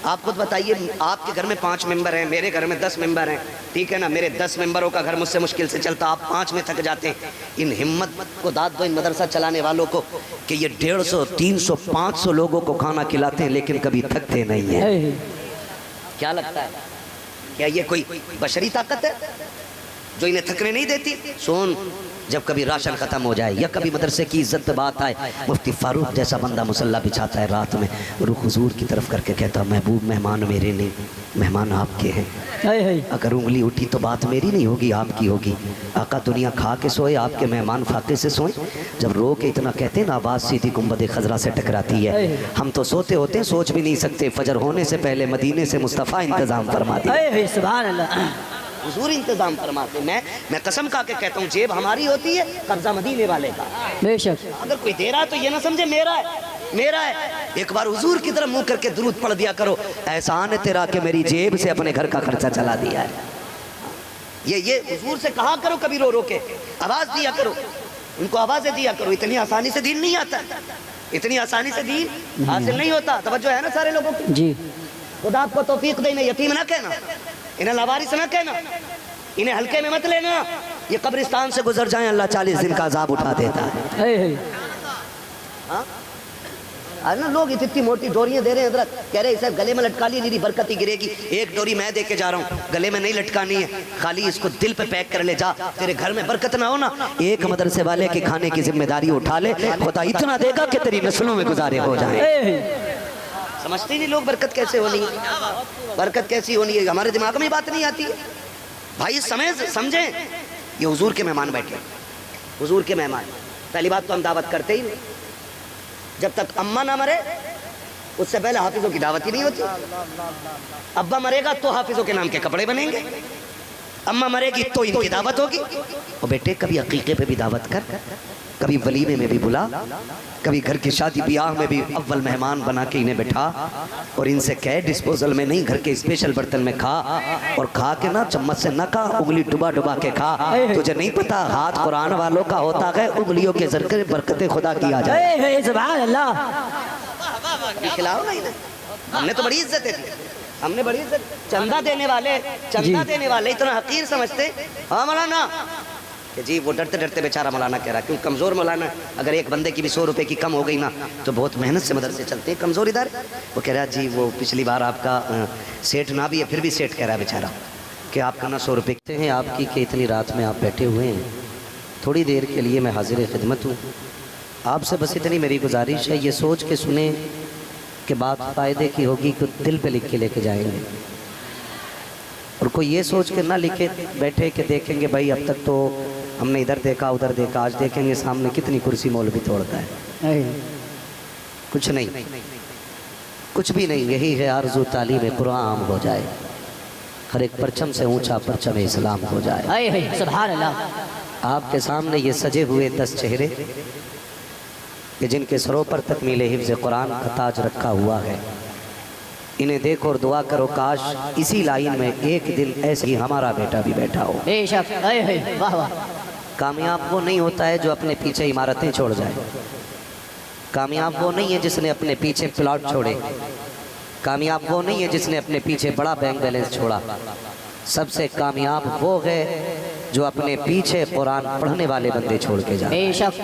[SPEAKER 1] آپ خود بتائیے آپ کے گھر میں 5 ممبر ہیں، میرے گھر میں 10 ممبر ہیں، ٹھیک ہے نا، میرے 10 ممبروں کا گھر مجھ سے مشکل سے چلتا، آپ 5 میں تھک جاتے ہیں، ان ہمت کو داد دو ان مدرسہ چلانے والوں کو کہ یہ 150 300 500 لوگوں کو کھانا کھلاتے ہیں لیکن کبھی تھکتے نہیں ہیں۔ کیا لگتا ہے کیا یہ کوئی بشری طاقت ہے جو انہیں تھکنے نہیں دیتی؟ سن، جب کبھی راشن ختم ہو جائے یا کبھی مدرسے کی عزت بات آئے، مفتی فاروق جیسا بندہ مصلی بچھاتا ہے رات میں، رخ حضور کی طرف کر کے کہتا محبوب مہمان میرے نہیں، مہمان آپ کے ہیں، اگر انگلی اٹھی تو بات میری نہیں ہوگی آپ کی ہوگی۔ آقا دنیا کھا کے سوئے، آپ کے مہمان فاقے سے سوئیں، جب رو کے اتنا کہتے ہیں نا آواز سیدھی گنبد خضرا سے ٹکراتی ہے، ہم تو سوتے ہوتے ہیں سوچ بھی نہیں سکتے، فجر ہونے سے پہلے مدینے سے مصطفیٰ انتظام فرما دیا،
[SPEAKER 2] سبحان اللہ،
[SPEAKER 1] حضور انتظام فرماتے۔ میں قسم کھا کے کہتا ہوں جیب ہماری ہوتی ہے، قبضہ مدینے والے کا۔
[SPEAKER 2] بے شک
[SPEAKER 1] اگر کوئی دے رہا ہے تو یہ نہ سمجھے میرا ہے۔ ایک بار حضور کی طرف منہ کر کے درود پڑھ دیا کرو، احسان ہے تیرا کہ میری جیب سے اپنے گھر کا خرچہ چلا دیا ہے۔ یہ حضور سے کہا کرو، کبھی رو رو کے آواز دیا کرو، ان کو آوازیں دیا کرو۔ اتنی آسانی سے دین نہیں آتا، اتنی آسانی سے دین حاصل نہیں ہوتا۔ توجہ ہے نا سارے لوگوں کی؟
[SPEAKER 2] جی،
[SPEAKER 1] خدا آپ کو توفیق دے، انہیں یتیم نہ کہنا، انہیں لاوارث نہ کہنا، انہیں ہلکے میں مت لینا۔ یہ قبرستان سے گزر جائیں اللہ 40 دن کا عذاب اٹھا دیتا ہے۔ آج نا لوگ اتنی موٹی ڈوریاں دے رہے ہیں حضرت، کہہ رہے اسے گلے میں لٹکا لی نہیں برکت ہی گرے گی۔ ایک ڈوری میں دے کے جا رہا ہوں، گلے میں نہیں لٹکانی ہے، خالی اس کو دل پہ پیک کر لے جا، تیرے گھر میں برکت نہ ہونا۔ ایک مدرسے والے کے کھانے کی ذمہ داری اٹھا لے، خدا اتنا دے گا کہ تیری نسلوں میں گزارے ہو جائیں۔ سمجھتے نہیں لوگ برکت کیسے ہونی ہے، برکت کیسی ہونی ہے، ہمارے دماغ میں بات نہیں آتی ہے۔ بھائی سمجھیں یہ حضور کے مہمان بیٹھے، حضور کے مہمان. پہلی بات تو ہم دعوت کرتے ہی نہیں. جب تک اماں نہ مرے اس سے پہلے حافظوں کی دعوت ہی نہیں ہوتی. ابا مرے گا تو حافظوں کے نام کے کپڑے بنیں گے، اماں مرے گی تو ان کی دعوت ہوگی. اور بیٹے کبھی عقیقے پہ بھی دعوت کر، کبھی ولیمے میں بھی بلا، کبھی گھر کی شادی بیاہ میں بھی اول مہمان بنا کے انہیں بٹھا اور ان سے کہے ڈسپوزل میں نہیں گھر کے اسپیشل برتن میں کھا، اور کھا کے نہ چمچ سے نہ کھا، انگلی ڈبا ڈبا کے کھا. تجھے نہیں پتا ہاتھ قرآن والوں کا ہوتا ہے، انگلیوں کے ذریعے برکت خدا کی آ جائے.
[SPEAKER 2] سبحان اللہ.
[SPEAKER 1] کھلاؤ نا انہیں. ہم نے تو بڑی عزت دی، ہم نے بڑی عزت. چندہ دینے والے اتنا حقیر سمجھتے. ہاں مولانا کہ جی وہ ڈرتے ڈرتے بیچارہ مولانا کہہ رہا ہے، کیوں کمزور مولانا. اگر ایک بندے کی بھی 100 روپے کی کم ہو گئی نا تو بہت محنت سے مدرسے چلتے ہیں، کمزور ادھر. وہ کہہ رہا جی وہ پچھلی بار آپ کا سیٹ نہ بھی ہے پھر بھی سیٹ کہہ رہا ہے بیچارہ کہ آپ کا نا 100 روپے کہتے ہیں آپ کی کہ اتنی رات میں آپ بیٹھے ہوئے ہیں، تھوڑی دیر کے لیے میں حاضر خدمت ہوں. آپ سے بس اتنی میری گزارش ہے، یہ سوچ کے سنیں کہ بات فائدے کی ہوگی کہ دل پہ لکھ کے لے کے جائیں گے، اور کوئی یہ سوچ کے نہ لکھے بیٹھے کہ دیکھیں گے بھائی اب تک تو ہم نے ادھر دیکھا ادھر دیکھا، آج دیکھیں گے سامنے کتنی کرسی مولوی توڑتا ہے. کچھ نہیں، کچھ بھی نہیں. یہی ہے آرزو تعلیم قرآن عام ہو جائے، ہر ایک پرچم سے اونچا پرچم اسلام ہو جائے.
[SPEAKER 2] سبحان اللہ.
[SPEAKER 1] آپ کے سامنے یہ سجے ہوئے 10 چہرے کہ جن کے سروں پر تکمیل حفظ قرآن کا تاج رکھا ہوا ہے، انہیں دیکھو اور دعا کرو کاش اسی لائن میں ایک دن ایسے ہی ہمارا بیٹا بھی بیٹھا ہو.
[SPEAKER 2] بے شک. واہ واہ.
[SPEAKER 1] کامیاب وہ نہیں ہوتا ہے جو اپنے پیچھے عمارتیں چھوڑ جائے. کامیاب وہ نہیں ہے جس نے اپنے پیچھے پلاٹ چھوڑے. کامیاب وہ نہیں ہے جس نے اپنے پیچھے بڑا بینک بیلنس چھوڑا. سب سے کامیاب وہ ہے جو اپنے پیچھے قرآن پڑھنے والے بندے چھوڑ کے جائے.
[SPEAKER 2] بے شک.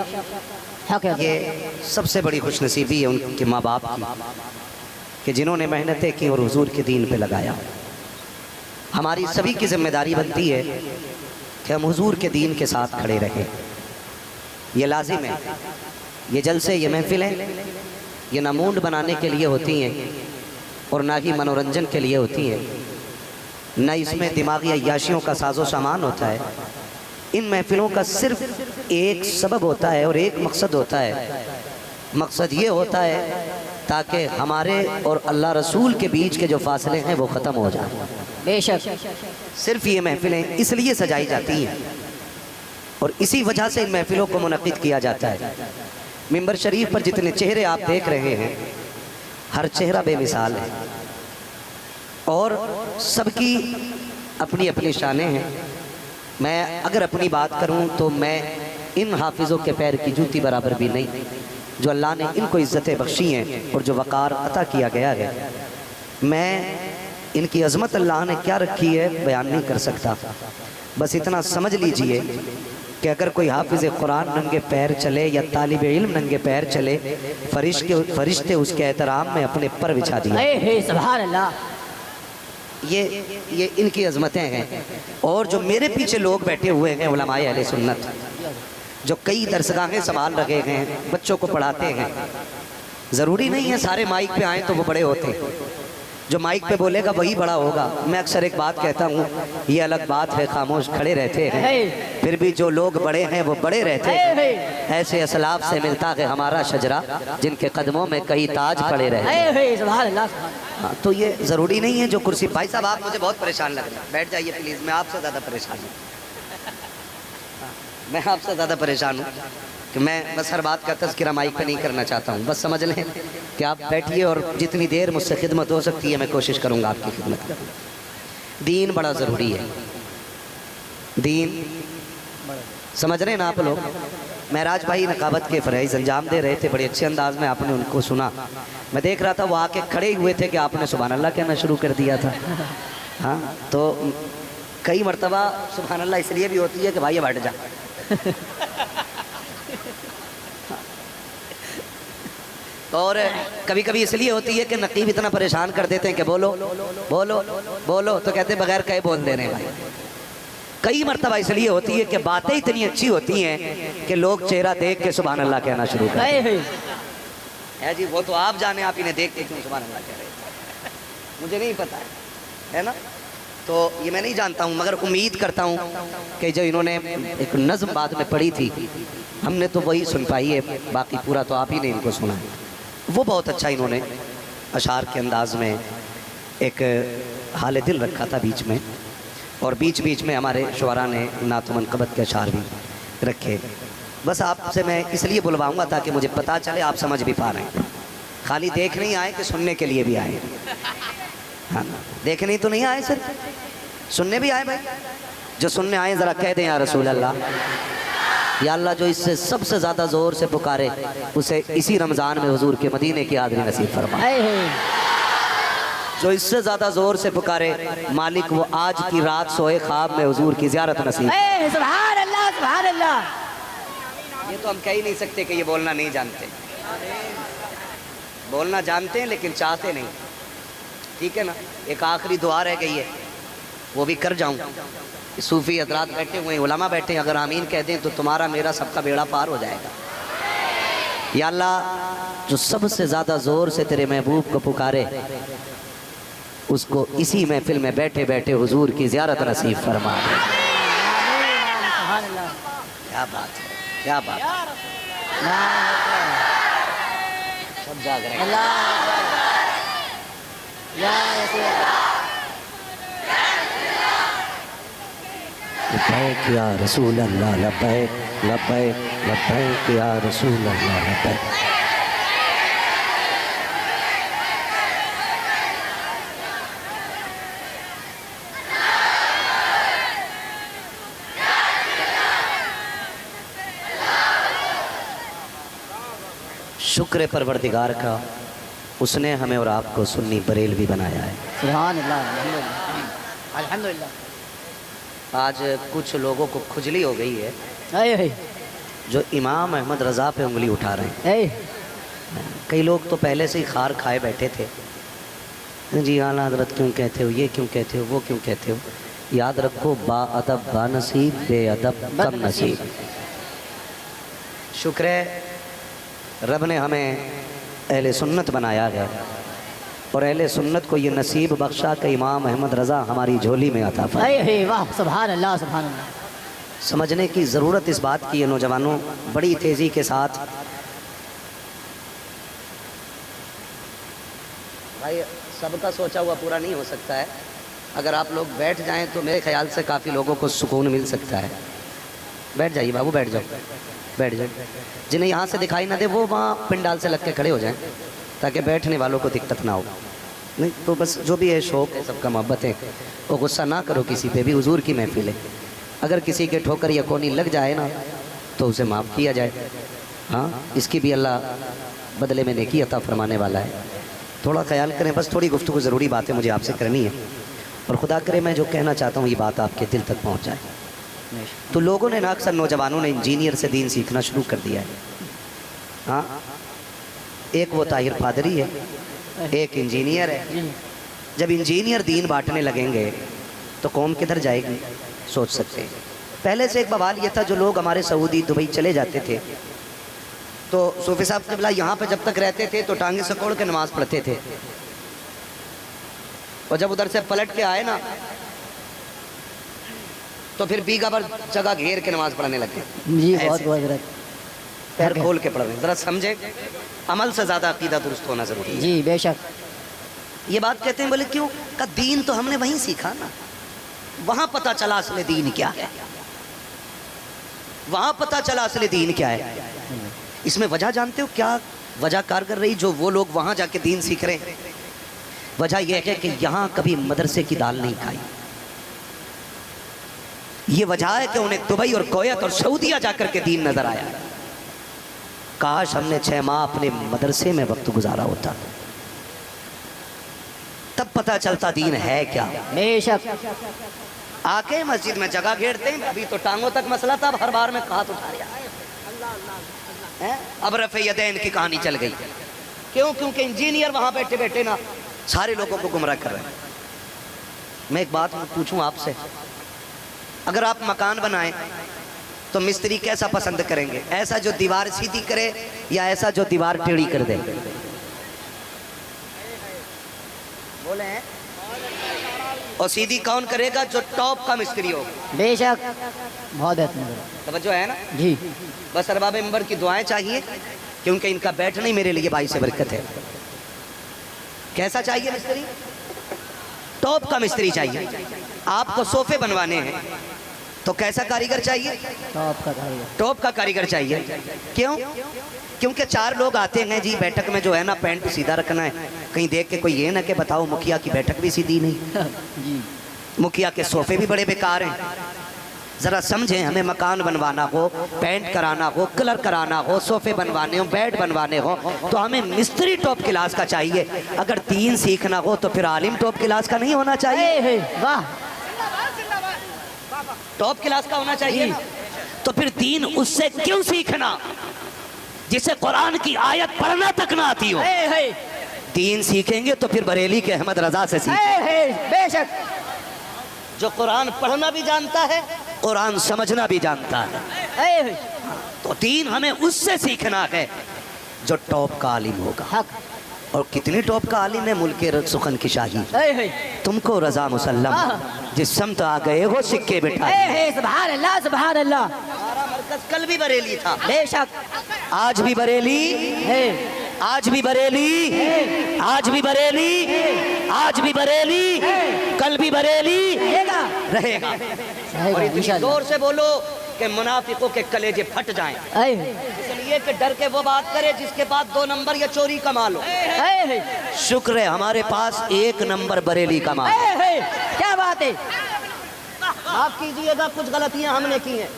[SPEAKER 1] یہ سب سے بڑی خوش نصیبی ہے ان کے ماں باپ کی کہ جنہوں نے محنتیں کی اور حضور کے دین پہ لگایا. ہماری سبھی کی ذمہ داری بنتی ہے کہ ہم حضور کے دین کے ساتھ کھڑے رہیں. یہ لازم ہے. یہ جلسے، یہ محفلیں، یہ نہ مونڈ بنانے کے لیے ہوتی ہیں اور نہ ہی منورنجن کے لیے ہوتی ہیں، نہ اس میں دماغی عیاشیوں کا ساز و سامان ہوتا ہے. ان محفلوں کا صرف ایک سبب ہوتا ہے اور ایک مقصد ہوتا ہے. مقصد یہ ہوتا ہے تاکہ ہمارے اور اللہ رسول کے بیچ کے جو فاصلے ہیں وہ ختم ہو جائیں.
[SPEAKER 2] بے شک.
[SPEAKER 1] صرف یہ محفلیں اس لیے سجائی جاتی ہیں اور اسی وجہ سے ان محفلوں کو منعقد کیا جاتا ہے. منبر شریف پر جتنے چہرے آپ دیکھ رہے ہیں ہر چہرہ بے مثال ہے اور سب کی اپنی اپنی شانیں ہیں. میں اگر اپنی بات کروں تو میں ان حافظوں کے پیر کی جوتی برابر بھی نہیں جو اللہ نے ان کو عزتیں بخشی ہیں اور جو وقار عطا کیا گیا ہے. میں ان کی عظمت اللہ نے کیا رکھی ہے بیان نہیں کر سکتا. بس اتنا سمجھ لیجئے کہ اگر کوئی حافظ قرآن ننگے پیر چلے یا طالب علم ننگے پیر چلے، فرشتے اس کے احترام میں اپنے پر بچھا دیا.
[SPEAKER 2] سبحان اللہ.
[SPEAKER 1] یہ ان کی عظمتیں ہیں. اور جو میرے پیچھے لوگ بیٹھے ہوئے ہیں علماء اہل سنت جو کئی درسگاہیں سنبھال رکھے ہیں، بچوں کو پڑھاتے ہیں، ضروری نہیں ہے سارے مائک پہ آئیں تو وہ بڑے ہوتے ہیں. جو مائک پہ بولے گا وہی بڑا ہوگا. میں اکثر ایک بات کہتا ہوں، یہ الگ بات ہے خاموش کھڑے رہتے ہیں پھر بھی جو لوگ بڑے ہیں وہ بڑے رہتے ہیں. ایسے اسلاف سے ملتا ہے ہمارا شجرہ جن کے قدموں میں کئی تاج پڑے رہتے ہیں.
[SPEAKER 2] سبحان اللہ.
[SPEAKER 1] تو یہ ضروری نہیں ہے جو کرسی. بھائی صاحب آپ مجھے بہت پریشان لگ رہے ہیں، بیٹھ جائیے پلیز. میں آپ سے زیادہ پریشان ہوں، میں آپ سے زیادہ پریشان ہوں کہ میں بس ہر بات کا تذکرہ مائک پہ نہیں کرنا چاہتا ہوں. بس سمجھ لیں کہ آپ بیٹھیے اور جتنی دیر مجھ سے خدمت ہو سکتی ہے میں کوشش کروں گا آپ کی خدمت کروں. دین بڑا ضروری ہے. دین سمجھ رہے ہیں نا آپ لوگ. معراج بھائی نقابت کے فرائض انجام دے رہے تھے، بڑے اچھے انداز میں آپ نے ان کو سنا. میں دیکھ رہا تھا وہ آ کے کھڑے ہوئے تھے کہ آپ نے سبحان اللہ کہنا شروع کر دیا تھا. ہاں تو کئی مرتبہ سبحان اللہ اس لیے بھی ہوتی ہے کہ بھائی بیٹھ جا. اور کبھی کبھی اس لیے ہوتی ہے کہ نقیب اتنا پریشان کر دیتے ہیں کہ بولو بولو بولو تو کہتے ہیں بغیر کہے بول دینے بھائی. کئی مرتبہ اس لیے ہوتی ہے کہ باتیں اتنی اچھی ہوتی ہیں کہ لوگ چہرہ دیکھ کے سبحان اللہ کہنا شروع کرتے ہیں. جی وہ تو آپ جانے، آپ انہیں دیکھ کے کیوں سبحان اللہ کہہ رہے ہیں مجھے نہیں پتا ہے نا. تو یہ میں نہیں جانتا ہوں، مگر امید کرتا ہوں کہ جو انہوں نے ایک نظم بعد میں پڑھی تھی ہم نے تو وہی سن پائی ہے، باقی پورا تو آپ ہی نے ان کو سنا ہے۔ وہ بہت اچھا انہوں نے اشعار کے انداز میں ایک حال دل رکھا تھا بیچ میں، اور بیچ بیچ میں ہمارے شعراء نے نعت و منقبت کے اشعار بھی رکھے۔ بس آپ سے میں اس لیے بلواؤں گا تاکہ مجھے پتہ چلے آپ سمجھ بھی پا رہے ہیں، خالی دیکھ نہیں آئے کہ سننے کے لیے بھی آئے۔ ہاں دیکھنے تو نہیں آئے، صرف سننے بھی آئے۔ بھائی جو سننے آئے ذرا کہہ دیں یا رسول اللہ، یا اللہ جو اس سے سب سے زیادہ زور سے پکارے اسے اسی رمضان میں حضور کے مدینے کی حاضری نصیب فرما۔ جو اس سے زیادہ زور سے پکارے مالک وہ آج کی رات سوئے خواب میں حضور کی زیارت نصیب۔
[SPEAKER 2] سبحان اللہ سبحان اللہ۔
[SPEAKER 1] یہ تو ہم کہہ ہی نہیں سکتے کہ یہ بولنا نہیں جانتے، بولنا جانتے ہیں لیکن چاہتے نہیں، ٹھیک ہے نا۔ ایک آخری دعا رہ گئی ہے، وہ بھی کر جاؤں۔ صوفی حضرات بیٹھے ہوئے ہیں، علماء بیٹھے ہیں، اگر آمین کہہ دیں تو تمہارا میرا سب کا بیڑا پار ہو جائے گا۔ یا اللہ جو سب سے زیادہ زور سے تیرے محبوب کو پکارے اس کو اسی محفل میں بیٹھے بیٹھے حضور کی زیارت نصیب فرما دے۔ کیا بات ہے، کیا بات ہے، سب جاگ رہے ہیں۔ لبیک یا رسول اللہ، لبیک لبیک لبیک یا رسول اللہ، لبیک۔ شکر پروردگار کا، اس نے ہمیں اور آپ کو سنی بریلوی بنایا ہے۔
[SPEAKER 2] سبحان اللہ الحمدللہ۔
[SPEAKER 1] آج کچھ لوگوں کو کھجلی ہو گئی ہے
[SPEAKER 2] اے
[SPEAKER 1] جو امام احمد رضا پہ انگلی اٹھا رہے ہیں۔
[SPEAKER 2] اے
[SPEAKER 1] کئی لوگ تو پہلے سے ہی خار کھائے بیٹھے تھے، جی اعلیٰ حضرت کیوں کہتے ہو، یہ کیوں کہتے ہو، وہ کیوں کہتے ہو۔ یاد رکھو با ادب با نصیب، بے ادب کم نصیب۔ شکر ہے رب نے ہمیں اہل سنت بنایا ہے، اور اہل سنت کو یہ نصیب بخشا کہ امام احمد رضا ہماری جھولی میں عطا فرمائے۔
[SPEAKER 2] اے واہ سبحان اللہ سبحان اللہ۔
[SPEAKER 1] سمجھنے کی ضرورت اس بات کی ہے نوجوانوں، بڑی تیزی کے ساتھ۔ بھائی سب کا سوچا ہوا پورا نہیں ہو سکتا ہے، اگر آپ لوگ بیٹھ جائیں تو میرے خیال سے کافی لوگوں کو سکون مل سکتا ہے۔ بیٹھ جائیے بابو، بیٹھ جاؤ، بیٹھ جاؤ۔ جنہیں یہاں سے دکھائی نہ دے وہ وہاں پنڈال سے لگ کے کھڑے ہو جائیں تاکہ بیٹھنے والوں کو دقت نہ ہو۔ نہیں تو بس جو بھی ہے شوق ہے سب کا، محبت ہے، وہ غصہ نہ کرو کسی پہ بھی، حضور کی محفل ہے۔ اگر کسی کے ٹھوکر یا کونی لگ جائے نا تو اسے معاف کیا جائے، ہاں اس کی بھی اللہ بدلے میں نیکی عطا فرمانے والا ہے۔ تھوڑا خیال کریں، بس تھوڑی گفتگو ضروری بات ہے مجھے آپ سے کرنی ہے، اور خدا کرے میں جو کہنا چاہتا ہوں یہ بات آپ کے دل تک پہنچ جائے۔ تو لوگوں نے نا اکثر نوجوانوں نے انجینئر سے دین سیکھنا شروع کر دیا ہے۔ ہاں ایک وہ طاہر پادری ہے، ایک انجینئر ہے۔ جب انجینئر دین بانٹنے لگیں گے تو قوم کدھر جائے گی، سوچ سکتے ہیں۔ پہلے سے ایک بوال یہ تھا، جو لوگ ہمارے سعودی دبئی چلے جاتے تھے تو صوفی صاحب قبلہ یہاں پہ جب تک رہتے تھے تو ٹانگیں سکوڑ کے نماز پڑھتے تھے، اور جب ادھر سے پلٹ کے آئے نا تو پھر بیگھہ بھر جگہ گھیر کے نماز پڑھنے لگے۔
[SPEAKER 2] جی بہت بہت حضرت،
[SPEAKER 1] پیر کھول کے پڑھ رہے ہیں۔ ذرا سمجھیں، عمل سے زیادہ عقیدہ درست ہونا ضروری ہے۔
[SPEAKER 2] جی بے شک۔
[SPEAKER 1] یہ بات کہتے ہیں، بولے کیوں؟ کہ دین تو ہم نے وہیں سیکھا نا، وہاں پتہ چلا اصل دین کیا ہے، وہاں پتہ چلا اصل دین کیا ہے۔ اس میں وجہ جانتے ہو کیا وجہ کار کر رہی جو وہ لوگ وہاں جا کے دین سیکھ رہے ہیں؟ وجہ یہ ہے کہ یہاں کبھی مدرسے کی دال نہیں کھائی۔ یہ وجہ ہے کہ انہیں دبئی اور کویت اور سعودیہ جا کر کے دین نظر آیا۔ کاش ہم نے 6 ماہ اپنے مدرسے میں وقت گزارا ہوتا، تب پتہ چلتا دین ہے کیا۔
[SPEAKER 2] بے شک۔
[SPEAKER 1] آ کے مسجد میں جگہ گھیرتے ہیں، ابھی تو ٹانگوں تک مسئلہ تھا، اب ہر بار میں ہاتھ اٹھا رہا ہے۔ اب رفع یدین کی کہانی چل گئی۔ کیوں؟ کیونکہ انجینئر وہاں بیٹھے بیٹھے نا سارے لوگوں کو گمراہ کر رہے ہیں۔ میں ایک بات پوچھوں آپ سے، اگر آپ مکان بنائیں تو مستری کیسا پسند کریں گے؟ ایسا جو دیوار سیدھی کرے یا ایسا جو دیوار ٹیڑھی کر دے؟ بولے ہیں اور سیدھی کون کرے گا؟ جو ٹاپ کا مستری ہوگا.
[SPEAKER 2] بے شک بہت بہترین.
[SPEAKER 1] توجہ ہے نا؟
[SPEAKER 2] جی
[SPEAKER 1] بس ارباب منبر کی دعائیں چاہیے کیونکہ ان کا بیٹھنا ہی میرے لیے باعث برکت ہے. کیسا چاہیے مستری؟ ٹاپ کا مستری چاہیے. آپ کو صوفے بنوانے ہیں تو کیسا کاریگر چاہیے؟
[SPEAKER 2] ٹاپ کا کاریگر.
[SPEAKER 1] ٹاپ کا کاریگر چاہیے. کیوں؟ کیونکہ 4 لوگ آتے ہیں جی بیٹھک میں جو ہے نا پینٹ سیدھا رکھنا ہے. کہیں دیکھ کے کوئی یہ نہ کہ بتاؤ مکھیا کی بیٹھک بھی سیدھی نہیں،
[SPEAKER 2] جی
[SPEAKER 1] مکھیا کے صوفے بھی بڑے بیکار ہیں. ذرا سمجھیں، ہمیں مکان بنوانا ہو، پینٹ کرانا ہو، کلر کرانا ہو، صوفے بنوانے ہو، بیڈ بنوانے ہو تو ہمیں مستری ٹاپ کلاس کا چاہیے. اگر دین سیکھنا ہو تو پھر عالم ٹاپ کلاس کا نہیں ہونا چاہیے،
[SPEAKER 2] واہ
[SPEAKER 1] ٹاپ کلاس کا ہونا چاہیے نا. تو پھر دین اس سے کیوں سیکھنا جسے قرآن کی آیت پڑھنا تک نہ آتی ہو؟ دین سیکھیں گے تو پھر بریلی کے احمد رضا سے سیکھیں.
[SPEAKER 2] بے شک.
[SPEAKER 1] جو قرآن پڑھنا بھی جانتا ہے، قرآن سمجھنا بھی جانتا ہے. تو دین ہمیں اس سے سیکھنا ہے جو ٹاپ کا عالم ہوگا.
[SPEAKER 2] حق.
[SPEAKER 1] اور کتنی ٹاپ کا عالم ہے ملک سخن کی شاہی. تم کو رضا مسلم، جس سمت آ گئے ہو سکے بٹھا.
[SPEAKER 2] سبحان اللہ سبحان اللہ.
[SPEAKER 1] ہمارا مرکز کل بھی بریلی تھا،
[SPEAKER 2] بے شک.
[SPEAKER 1] آج بھی بریلی، آج بھی بریلی، آج بھی بریلی، آج بھی بریلی، کل بھی بریلی رہے گا. اور اتنی زور سے بولو کہ منافقوں کے کلیجے پھٹ جائیں، اس لیے کہ ڈر کے وہ بات کرے جس کے بعد 2 نمبر یا چوری کا مال ہو. شکر ہے ہمارے پاس 1 نمبر بریلی کا مال.
[SPEAKER 2] کیا بات ہے.
[SPEAKER 1] معاف کیجئے گا کچھ غلطیاں ہم نے کی ہیں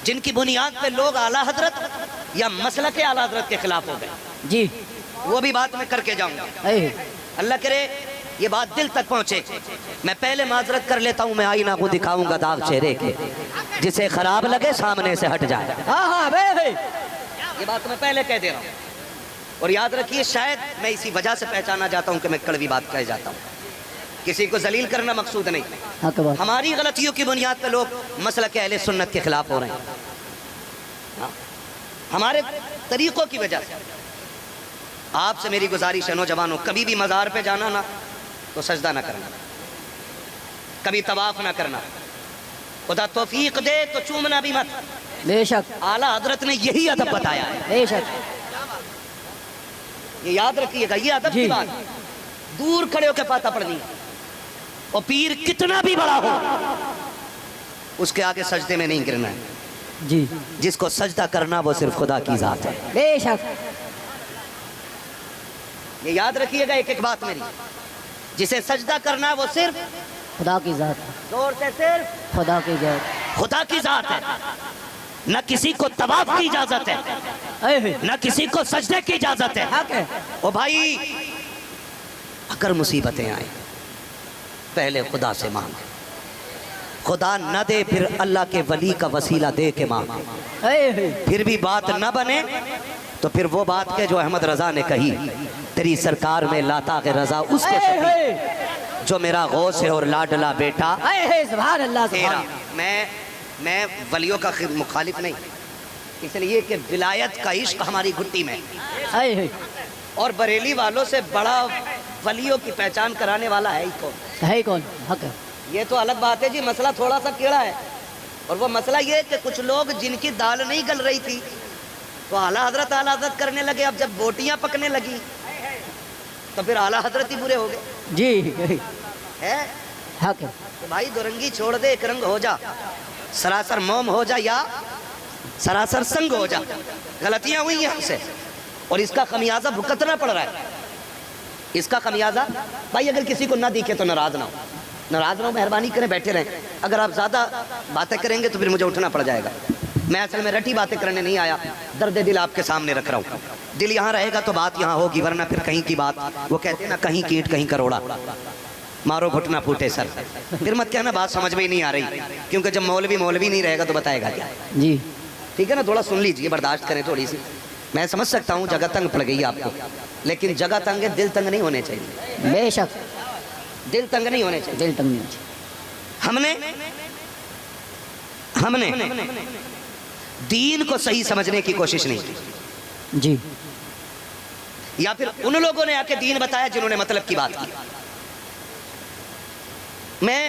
[SPEAKER 1] جن کی بنیاد پہ لوگ اعلیٰ حضرت یا مسلک اعلیٰ حضرت کے خلاف ہو گئے.
[SPEAKER 2] جی
[SPEAKER 1] وہ بھی بات میں کر کے جاؤں گا. اللہ کرے یہ بات دل تک پہنچے. میں پہلے معذرت کر لیتا ہوں، میں آئینہ کو دکھاؤں گا داغ چہرے کے، جسے خراب لگے سامنے سے ہٹ جائے. یہ بات میں پہلے کہہ دے رہا ہوں. اور یاد رکھیے شاید میں اسی وجہ سے پہچانا جاتا ہوں کہ میں کڑوی بات کہہ جاتا ہوں. کسی کو ذلیل کرنا مقصود نہیں. ہماری غلطیوں کی بنیاد پہ لوگ مسلک اہل سنت کے خلاف ہو رہے ہیں، ہمارے طریقوں کی وجہ سے. آپ سے میری گزارش ہے نوجوانوں، کبھی بھی مزار پہ جانا نا تو سجدہ نہ کرنا، کبھی طواف نہ کرنا. خدا توفیق دے تو چومنا بھی مت.
[SPEAKER 2] بے شک.
[SPEAKER 1] اعلیٰ حضرت نے یہی ادب بتایا ہے.
[SPEAKER 2] بے شک.
[SPEAKER 1] یہ یاد رکھیے گا، یہ ادب کی بات. دور کھڑے ہو کے فاتحہ پڑھنی، اور پیر کتنا بھی بڑا ہو اس کے آگے سجدے میں نہیں گرنا ہے.
[SPEAKER 2] جی
[SPEAKER 1] جس کو سجدہ کرنا وہ صرف خدا کی ذات ہے.
[SPEAKER 2] بے شک.
[SPEAKER 1] یہ یاد رکھیے گا ایک ایک بات میری. جسے سجدہ کرنا ہے وہ صرف
[SPEAKER 2] خدا کی ذات ہے.
[SPEAKER 1] زور سے صرف
[SPEAKER 2] خدا کی ذات.
[SPEAKER 1] خدا کی ذات ہے. نہ کسی کو طواف کی اجازت ہے، نہ کسی کو سجدے کی اجازت ہے.
[SPEAKER 2] حق ہے.
[SPEAKER 1] او بھائی اگر مصیبتیں آئیں پہلے خدا سے مانگ، خدا نہ دے پھر اللہ کے ولی کا وسیلہ دے کے مانگ. پھر بھی بات نہ بنے تو پھر وہ بات کہ جو احمد رضا نے کہی، تیری سرکار میں لاتا ہے رضا اس کو شفیع جو میرا غوث ہے اور لاڈلا بیٹا
[SPEAKER 2] سبحان اللہ
[SPEAKER 1] تیرا. میں ولیوں کا مخالف نہیں، اس لیے کہ ولایت کا عشق ہماری گھٹی میں، اور بریلی والوں سے بڑا ولیوں کی پہچان کرانے والا ہے ہی کون؟
[SPEAKER 2] ہے کون؟ حق ہے.
[SPEAKER 1] یہ تو الگ بات ہے جی، مسئلہ تھوڑا سا کیڑا ہے. اور وہ مسئلہ یہ کہ کچھ لوگ جن کی دال نہیں گل رہی تھی تو اعلیٰ حضرت کرنے لگے. اب جب بوٹیاں پکنے لگی تو پھر اعلیٰ حضرت ہی برے ہو گئے.
[SPEAKER 2] جی
[SPEAKER 1] ہے
[SPEAKER 2] حق ہے.
[SPEAKER 1] تو بھائی دو رنگی چھوڑ دے، ایک رنگ ہو جا، سراسر موم ہو جا یا سراسر سنگ ہو جا. غلطیاں ہوئی ہیں ہم سے اور اس کا خمیازہ بھگتنا پڑ رہا ہے. اس کا خمیازہ بھائی اگر کسی کو نہ دیکھے تو ناراض نہ ہو، ناراض نہ ہو، مہربانی کریں بیٹھے رہیں. اگر آپ زیادہ باتیں کریں گے تو پھر مجھے اٹھنا پڑ جائے گا. میں اصل میں رٹی باتیں کرنے نہیں آیا، درد دل آپ کے سامنے رکھ رہا ہوں. دل یہاں رہے گا تو بات یہاں ہوگی، ورنہ پھر کہیں کی بات. وہ کہتے ہیں نا کہیں کیٹ کہیں کروڑا، مارو گھٹنا پھوٹے سر. پھر مت کہنا بات سمجھ میں ہی نہیں آ رہی، کیونکہ جب مولوی نہیں رہے گا تو بتائے گا کیا.
[SPEAKER 2] جی
[SPEAKER 1] ٹھیک ہے نا، تھوڑا سن لیجئے، برداشت کریں تھوڑی سی. میں سمجھ سکتا ہوں جگہ تنگ پڑ گئی آپ کو، لیکن جگہ تنگ ہے، دل تنگ نہیں ہونے چاہیے.
[SPEAKER 2] بے شک.
[SPEAKER 1] دل تنگ نہیں ہونے چاہیے.
[SPEAKER 2] دل تنگ نہیں چاہیے.
[SPEAKER 1] ہم نے دین کو صحیح سمجھنے کی کوشش نہیں کی.
[SPEAKER 2] جی
[SPEAKER 1] یا پھر ان لوگوں نے آ کے دین بتایا جنہوں نے مطلب کی بات کی. میں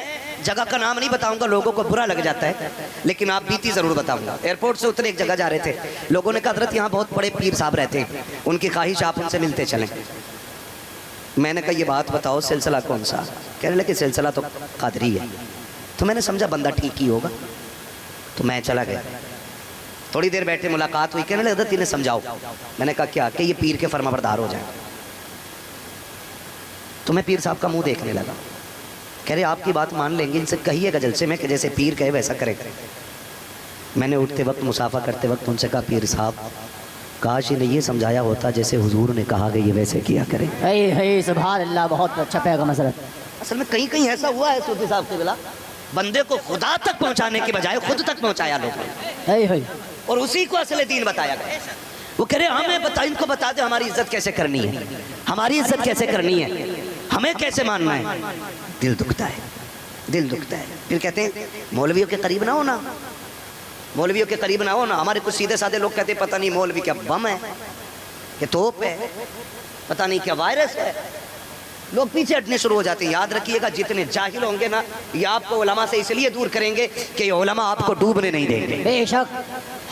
[SPEAKER 1] جگہ کا نام نہیں بتاؤں گا، لوگوں کو برا لگ جاتا ہے، لیکن آپ بیتی ضرور بتاؤں گا۔ ایئرپورٹ سے اترے ایک جگہ جا رہے تھے، لوگوں نے کہا حضرت یہاں بہت بڑے پیر صاحب رہتے ہیں، ان کی خواہش آپ ان سے ملتے چلیں۔ میں نے کہا یہ بات بتاؤ سلسلہ کون سا؟ کہنے لگے سلسلہ تو قادری ہے۔ تو میں نے سمجھا بندہ ٹھیک ہی ہوگا، تو میں چلا گیا۔ تھوڑی دیر بیٹھے ملاقات ہوئی، کہنے لگے حضرت انہیں سمجھاؤ۔ میں نے کہا کیا؟ کہ یہ پیر کے فرما بردار ہو جائیں۔ تو میں پیر صاحب کا منہ دیکھنے لگا، کہہ رہے آپ کی بات مان لیں گے، ان سے کہیے گا جلسے میں کہ جیسے پیر کہے ویسا کرے۔ میں نے اٹھتے وقت مصافحہ کرتے وقت ان سے کہا پیر صاحب کاش انہیں یہ سمجھایا ہوتا جیسے حضور نے کہا کہ یہ ویسے کیا کریں۔
[SPEAKER 2] سبحان اللہ، بہت اچھا پیغام حضرت۔
[SPEAKER 1] اصل میں کہیں کہیں ایسا ہوا ہے صوفی صاحب کے بلا، بندے کو خدا تک پہنچانے کے بجائے خود تک پہنچایا لوگوں نے، اور اسی کو اصل دین بتایا گیا۔ وہ کہہ رہے ہمیں بتا، ان کو بتا دے ہماری عزت کیسے کرنی ہے، ہماری عزت کیسے کرنی ہے، ہمیں کیسے ماننا ہے۔ دل دکھتا ہے، دل دکھتا ہے۔ پھر کہتے ہیں مولویوں کے قریب نہ ہونا، مولویوں کے قریب نہ ہونا۔ ہمارے کچھ سیدھے سادے لوگ کہتے ہیں پتہ نہیں مولوی کیا بم ہے، کہ توپ ہے، پتہ نہیں کیا وائرس ہے، لوگ پیچھے ہٹنے شروع ہو جاتے ہیں۔ یاد رکھیے گا جتنے جاہل ہوں گے نا، یہ آپ کو علماء سے اس لیے دور کریں گے کہ یہ علماء آپ کو ڈوبنے نہیں دیں گے۔
[SPEAKER 2] بے شک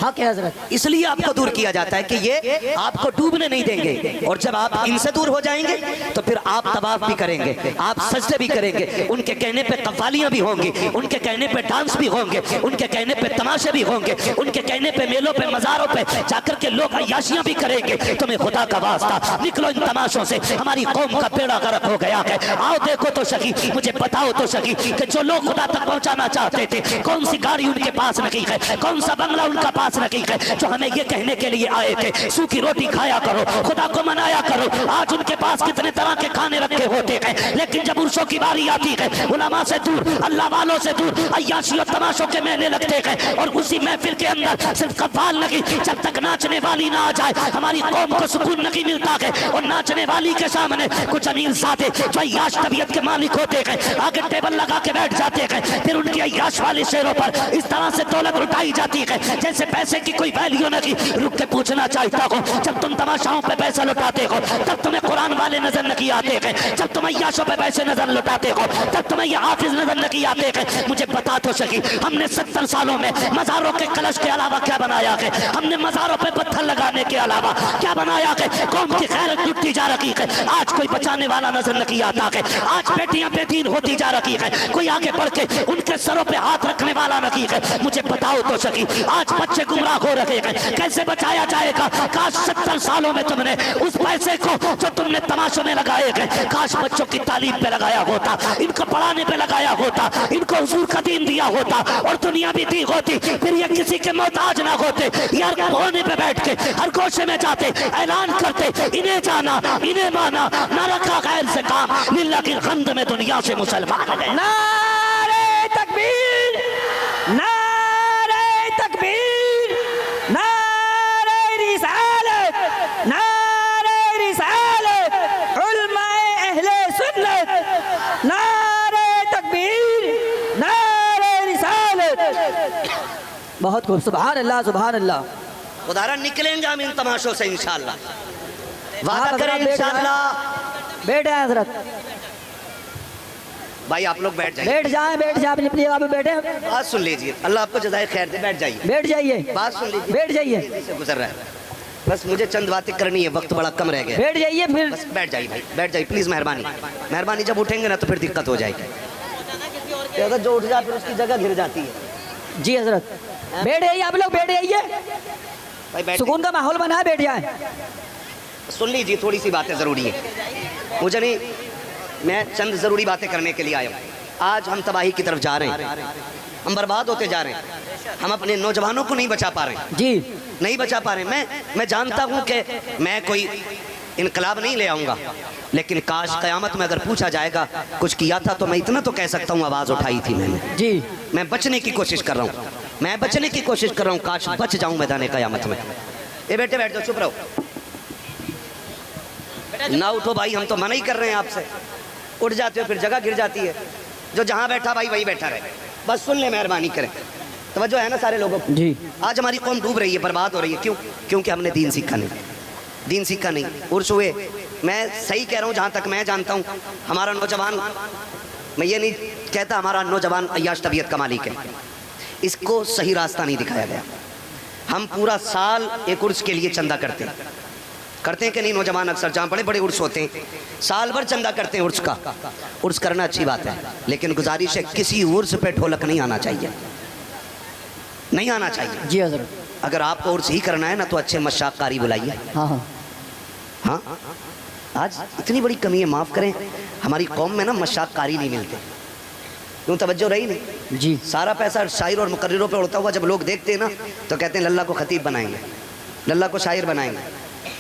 [SPEAKER 2] حق ہے حضرت،
[SPEAKER 1] اس لیے آپ کو دور کیا جاتا ہے کہ یہ آپ کو ڈوبنے نہیں دیں گے، اور جب آپ ان سے دور ہو جائیں گے تو پھر آپ طواف بھی کریں گے، آپ سجدے بھی کریں گے، ان کے کہنے پہ قوالیاں بھی ہوں گی، ان کے کہنے پہ ڈانس بھی ہوں گے، ان کے کہنے پہ تماشے بھی ہوں گے، ان کے کہنے پہ میلوں پہ مزاروں پہ جا کر کے لوگ عیاشیاں بھی کریں گے۔ تمہیں خدا کا واسطہ نکلو ان تماشوں سے، ہماری قوم کا بیڑا غرق ہو گیا ہے۔ آؤ دیکھو تو سکی، مجھے بتاؤ تو سکی کہ جو لوگ خدا تک پہنچانا چاہتے تھے کون سی گاڑی ان کے پاس نہیں ہے، کون سا بنگلہ ان کا پاس نہیں ہے، جو ہمیں یہ کہنے کے لیے آئے تھے سوکھی روٹی کھایا کرو، خدا کو منایا کرو۔ آج ان کے پاس کتنے طرح کے کھانے رکھے ہوتے ہیں، لیکن جب عرشوں کی باری آتی ہے علماء سے دور، اللہ والوں سے دور، عیاشی اور تماشوں کے میلے لگتے ہیں، اور اسی محفل کے اندر صرف قوال نہیں، جب تک ناچنے والی نہ آ جائے ہماری قوم کو سکون نہیں ملتا ہے۔ اور ناچنے والی کے سامنے کچھ امیر زادے جو عیاش طبیعت کے مالک ہوتے ہیں آگے ٹیبل لگا کے بیٹھ جاتے ہیں، پھر ان کی عیاش والی شیروں پر اس طرح سے دولت لٹائی جاتی ہے جیسے پیسے کی کوئی ویلیو نہیں۔ رک کے پوچھنا چاہتا ہوں، جب تم تماشاؤں پہ پیسہ لٹاتے ہو تب تمہیں قرآن والے نظر نہیں آتے ہیں، جب تم عیاشوں پہ پیسے نظر لٹاتے ہو تب تمہیں یہ حافظ نظر نہیں آتے ہیں۔ مجھے بتا تو سکی ہم نے 70 سالوں میں مزاروں کے کلش کے علاوہ کیا بنایا ہے؟ ہم نے مزاروں پہ پتھر لگانے کے علاوہ کیا بنایا ہے؟ قوم کی خیرت لٹتی جا رہی ہے، آج کوئی بچانے والا نظر نہیں آتا ہے، آج بیٹیاں بے دین ہوتی جا رہی ہے، کوئی آگے بڑھ کے ان کے سروں پہ ہاتھ رکھنے والا نہیں ہے۔ مجھے بتاؤ تو سکی آج بچے گمراہ ہو رہے ہیں، کیسے بچایا جائے گا؟ کاش 70 سالوں میں تم نے اس پیسے کو جو تم نے تماشوں میں لگائے گئے کاش بچوں کی تعلیم پہ لگایا ہوتا، ان کو پڑھانے پہ لگایا ہوتا، ان کو حضور کا دین دیا ہوتا اور دنیا بھی دی ہوتی، پھر یہ کسی کے محتاج نہ ہوتے۔ یار کونے پہ بیٹھ کے ہر گوشے میں جاتے اعلان کرتے انہیں جانا انہیں مانا، نہ رکھا غیر سے کام، للہ کی غمد میں دنیا سے مسلمان گئے۔
[SPEAKER 2] نعرہ تکبیر، نعرہ تکبیر، نعرہ رسالت، نعرہ رسالت، علماء اہل سنت، نعرہ تکبیر، نعرہ رسالت۔ بہت خوب، سبحان اللہ سبحان اللہ۔
[SPEAKER 1] خدا نکلیں گے ہم ان تماشوں سے انشاءاللہ، وعدہ کریں انشاءاللہ۔
[SPEAKER 2] بیٹھ جائیں حضرت،
[SPEAKER 1] بھائی آپ لوگ بیٹھ جائیں،
[SPEAKER 2] بیٹھ جائیں، بیٹھ جائیں، اپنی اپنی جگہ پہ بیٹھیں،
[SPEAKER 1] بات سن لیجئے، اللہ آپ کو جزائے خیر دے، بیٹھ جائیے،
[SPEAKER 2] بیٹھ جائیے،
[SPEAKER 1] بات سن لیجئے،
[SPEAKER 2] بیٹھ جائیے،
[SPEAKER 1] سے گزر رہا ہے، بس مجھے چند باتیں کرنی ہے، وقت بڑا کم رہ گیا،
[SPEAKER 2] بیٹھ جائیے، پھر
[SPEAKER 1] بس بیٹھ جائیے بھائی، بیٹھ جائیے پلیز، مہربانی مہربانی، جب اٹھیں گے نا تو پھر دقت ہو جائے گی، اگر جو اٹھ جائے پھر اس کی جگہ گھر جاتی ہے۔
[SPEAKER 2] جی حضرت بیٹھ جائیے، آپ لوگ بیٹھ جائیے،
[SPEAKER 1] بھائی بیٹھ
[SPEAKER 2] سکون کا ماحول بنا ہے، بیٹھ جائیں۔
[SPEAKER 1] سن لیجیے، تھوڑی سی باتیں ضروری ہے، مجھے نہیں، میں چند ضروری باتیں کرنے کے لیے آیا ہوں۔ آج ہم تباہی کی طرف جا رہے ہیں، ہم برباد ہوتے جا رہے ہیں، ہم اپنے نوجوانوں کو نہیں بچا پا رہے ہیں،
[SPEAKER 2] جی
[SPEAKER 1] نہیں بچا پا رہے ہیں۔ میں جانتا ہوں کہ میں کوئی انقلاب نہیں لے آؤں گا، لیکن کاش قیامت میں اگر پوچھا جائے گا کچھ کیا تھا تو میں اتنا تو کہہ سکتا ہوں آواز اٹھائی تھی میں نے۔
[SPEAKER 2] جی
[SPEAKER 1] میں بچنے کی کوشش کر رہا ہوں، میں بچنے کی کوشش کر رہا ہوں، کاش بچ جاؤں میدان قیامت میں۔ اے بیٹے بیٹھ جاؤ، چپ رہو، نہ اٹھو بھائی، ہم تو منع ہی کر رہے ہیں آپ سے، اٹھ جاتے ہو پھر جگہ گر جاتی ہے، جو جہاں بیٹھا بھائی وہی بیٹھا رہے، بس سن لیں، مہربانی کریں، توجہ ہے نا سارے لوگوں کو۔
[SPEAKER 2] جی
[SPEAKER 1] آج ہماری قوم ڈوب رہی ہے، برباد ہو رہی ہے، کیوں؟ کیونکہ ہم نے دین سیکھا نہیں، دین سیکھا نہیں۔ عرس ہوئے، میں صحیح کہہ رہا ہوں جہاں تک میں جانتا ہوں، ہمارا نوجوان میں یہ نہیں کہتا ہمارا نوجوان عیاش طبیعت کا مالک ہے، اس کو صحیح راستہ نہیں دکھایا گیا۔ ہم پورا سال ایک عرس کے لیے چندہ کرتے ہیں کہ نہیں؟ نوجوان اکثر جہاں بڑے بڑے عرس ہوتے ہیں سال بھر چندہ کرتے ہیں عرس کا۔ عرس کرنا اچھی بات ہے، لیکن گزارش ہے کسی عرس پہ ڈھولک نہیں آنا چاہیے، نہیں آنا چاہیے۔
[SPEAKER 2] جی حضرت،
[SPEAKER 1] اگر آپ کو عرس ہی کرنا ہے نا تو اچھے مشاق قاری بلائیے۔
[SPEAKER 2] ہاں ہاں،
[SPEAKER 1] ہاں آج اتنی بڑی کمی ہے، معاف کریں ہماری قوم میں نا مشاق قاری نہیں ملتے، کیوں توجہ رہی نہیں؟
[SPEAKER 2] جی
[SPEAKER 1] سارا پیسہ شاعر اور مقرروں پہ اڑتا ہوا جب لوگ دیکھتے ہیں نا تو کہتے ہیں للہ کو خطیب بنائیں گے، للہ کو شاعر بنائیں گے،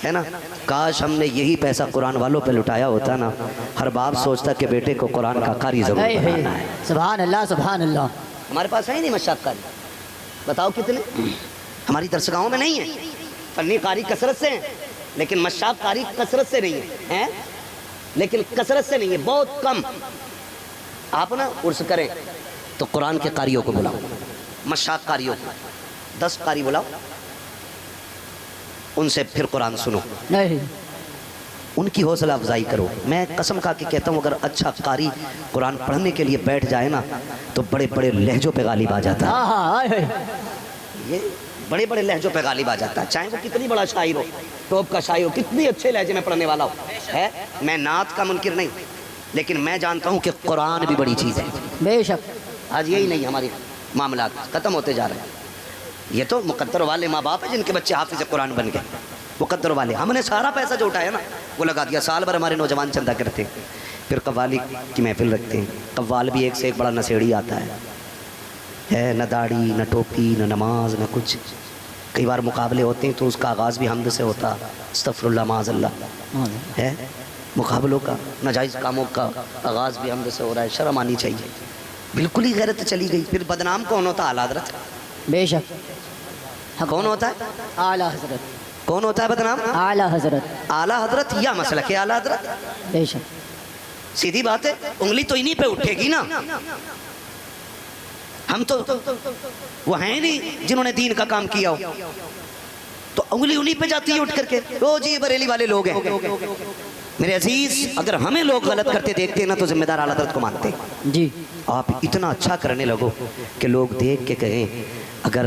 [SPEAKER 1] ہے نا؟ کاش ہم نے یہی پیسہ قرآن والوں پہ لٹایا ہوتا نا، ہر باپ سوچتا کہ بیٹے کو قرآن کا قاری ضرور بنانا ہے۔
[SPEAKER 2] سبحان اللہ سبحان اللہ۔
[SPEAKER 1] ہمارے پاس ہے ہی نہیں مشاق قاری، بتاؤ کتنے؟ ہماری درسگاہوں میں نہیں ہے۔ فنی قاری کثرت سے ہیں لیکن مشاق قاری کثرت سے نہیں ہے، لیکن کثرت سے نہیں ہے، بہت کم۔ آپ نا عرس کریں تو قرآن کے قاریوں کو بلاؤ، مشاق قاریوں کو 10 قاری بلاؤ، ان سے پھر قرآن سنو،
[SPEAKER 2] نہیں،
[SPEAKER 1] ان کی حوصلہ افزائی کرو۔ میں قسم کھا کے کہتا ہوں اگر اچھا قاری قرآن پڑھنے کے لیے بیٹھ جائے نا تو بڑے بڑے لہجوں پہ غالب آ جاتا ہے،
[SPEAKER 2] ہاں ہاں،
[SPEAKER 1] یہ بڑے بڑے لہجوں پہ غالب آ جاتا ہے، چاہے وہ کتنی بڑا شاعر ہو، ٹوپ کا شاعر ہو، کتنی اچھے لہجے میں پڑھنے والا ہو ہے۔ میں نعت کا منکر نہیں، لیکن میں جانتا ہوں کہ قرآن بھی بڑی چیز ہے۔
[SPEAKER 2] بے شک،
[SPEAKER 1] آج یہی نہیں ہماری معاملات ختم ہوتے جا رہے ہیں۔ یہ تو مقدر والے ماں باپ ہیں جن کے بچے حافظ قرآن بن گئے، مقدر والے۔ ہم نے سارا پیسہ جو اٹھایا نا وہ لگا دیا، سال بھر ہمارے نوجوان چندہ کرتے ہیں، پھر قوالی کی محفل رکھتے ہیں، قوال بھی ایک سے ایک بڑا نشیڑی آتا ہے، نہ داڑھی نہ ٹوپی نہ نماز نہ کچھ۔ کئی بار مقابلے ہوتے ہیں تو اس کا آغاز بھی حمد سے ہوتا، استغفر اللہ معاذ اللہ ہے۔ مقابلوں کا ناجائز کاموں کا آغاز بھی حمد سے ہو رہا ہے، شرم آنی چاہیے۔ بالکل ہی غیرت چلی گئی۔ پھر بدنام کون ہوتا؟ اعلیٰ حضرت۔
[SPEAKER 2] بے شک،
[SPEAKER 1] کون ہوتا ہے؟
[SPEAKER 2] اعلیٰ حضرت،
[SPEAKER 1] کون ہوتا ہے بدنام؟
[SPEAKER 2] اعلیٰ حضرت،
[SPEAKER 1] اعلیٰ حضرت یا مسلک اعلیٰ حضرت؟
[SPEAKER 2] بے شک،
[SPEAKER 1] سیدھی بات ہے، انگلی تو انہی پہ اٹھے گی نا۔ ہم تو وہ ہیں نہیں جنہوں نے دین کا کام کیا ہو، تو انگلی انہی پہ جاتی ہے اٹھ کر کے، او جی بریلی والے لوگ ہیں۔ میرے عزیز اگر ہمیں لوگ غلط کرتے دیکھتے ہیں نا تو ذمہ دار اعلیٰ حضرت کو مانتے ہیں۔
[SPEAKER 2] جی،
[SPEAKER 1] آپ اتنا اچھا کرنے لگو کہ لوگ دیکھ کے کہیں اگر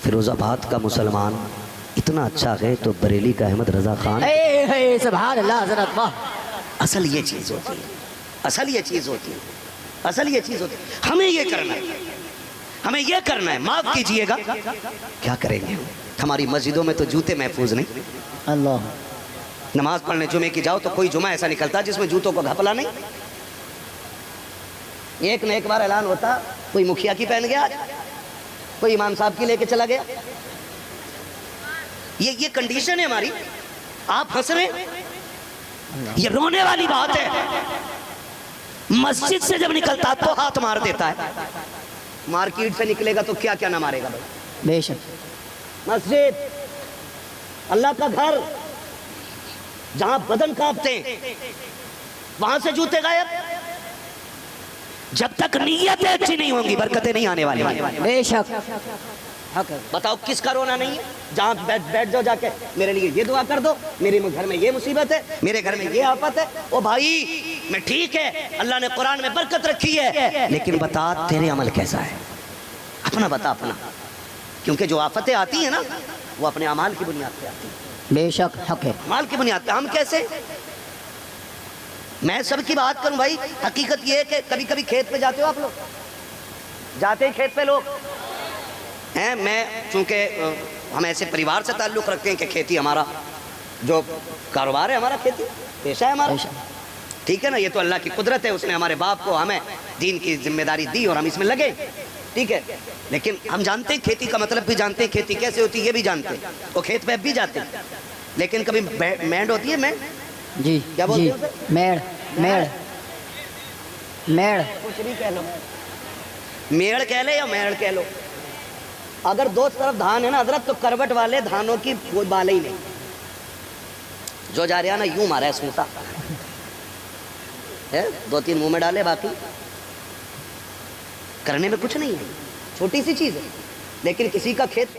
[SPEAKER 1] فیروز آباد کا مسلمان اتنا اچھا ہے تو بریلی کا احمد رضا خان۔
[SPEAKER 2] اے سبحان اللہ حضرت، واہ،
[SPEAKER 1] اصل یہ چیز ہوتی ہے، اصل یہ چیز ہوتی ہے، اصل یہ چیز ہوتی ہے۔ ہمیں یہ کرنا ہے، ہمیں یہ کرنا ہے۔ معاف کیجئے گا، کیا کریں گے؟ ہماری مسجدوں میں تو جوتے محفوظ نہیں۔
[SPEAKER 2] اللہ،
[SPEAKER 1] نماز پڑھنے جمعے کی جاؤ تو کوئی جمعہ ایسا نکلتا جس میں جوتوں کو گھپلا نہیں۔ ایک نہ ایک بار اعلان ہوتا، کوئی مکھیا کی پہن گیا، کوئی امام صاحب کی لے کے چلا گیا۔ یہ کنڈیشن ہے ہماری۔ آپ ہنس رہے ہیں، یہ رونے والی بات ہے۔ مسجد سے جب نکلتا تو ہاتھ مار دیتا ہے، مارکیٹ سے نکلے گا تو کیا کیا نہ مارے گا بھائی۔
[SPEAKER 2] بے شک،
[SPEAKER 1] مسجد اللہ کا گھر، جہاں بدن کانپتے ہیں وہاں سے جوتے غائب۔ جب تک نیتیں اچھی نہیں ہوں گی برکتیں نہیں آنے والی۔
[SPEAKER 2] بے شک، حق ہے،
[SPEAKER 1] بتاؤ کس کا رونا نہیں ہے؟ جہاں بیٹھ جاؤ جا کے میرے لیے یہ دعا کر دو، میرے گھر میں یہ مصیبت ہے، میرے گھر میں یہ آفت ہے۔ او بھائی میں ٹھیک ہے، اللہ نے قرآن میں برکت رکھی ہے، لیکن بتا تیرے عمل کیسا ہے؟ اپنا بتا اپنا، کیونکہ جو آفتیں آتی ہیں نا وہ اپنے اعمال کی بنیاد پہ آتی ہیں۔
[SPEAKER 2] بے شک، حق ہے،
[SPEAKER 1] مال کی بنیاد پہ۔ ہم کیسے؟ میں سب کی بات کروں بھائی، حقیقت یہ ہے کہ کبھی کبھی کھیت پہ جاتے ہو آپ لوگ؟ جاتے ہیں کھیت پہ لوگ ہیں؟ میں چونکہ ہم ایسے پریوار سے تعلق رکھتے ہیں کہ کھیتی ہمارا جو کاروبار ہے، ہمارا کھیتی پیشہ ہے ہمارا، ٹھیک ہے نا؟ یہ تو اللہ کی قدرت ہے، اس نے ہمارے باپ کو ہمیں دین کی ذمہ داری دی اور ہم اس میں لگے، ٹھیک ہے؟ لیکن ہم جانتے ہیں کھیتی کا مطلب بھی جانتے ہیں، کھیتی کیسے ہوتی ہے یہ بھی جانتے ہیں، وہ کھیت پہ اب بھی جاتے ہیں۔ لیکن کبھی مینڈ ہوتی ہے، مینڈ
[SPEAKER 2] جی
[SPEAKER 1] کیا بولتے
[SPEAKER 2] جی،
[SPEAKER 1] ہیں اسے؟
[SPEAKER 2] میڑ میڑ میڑ،
[SPEAKER 1] کچھ بھی کہہ لو، میڑ کہہ لے یا میڑ کہہ لو، اگر دو طرف دھان ہے نا حضرت تو کروٹ والے دھانوں کی کوئی بالے ہی نہیں، جو جا رہا نا یوں مارا ہے سوتا ہے، 2-3 منہ میں ڈالے، باقی کرنے میں کچھ نہیں ہے، چھوٹی سی چیز ہے، لیکن کسی کا کھیت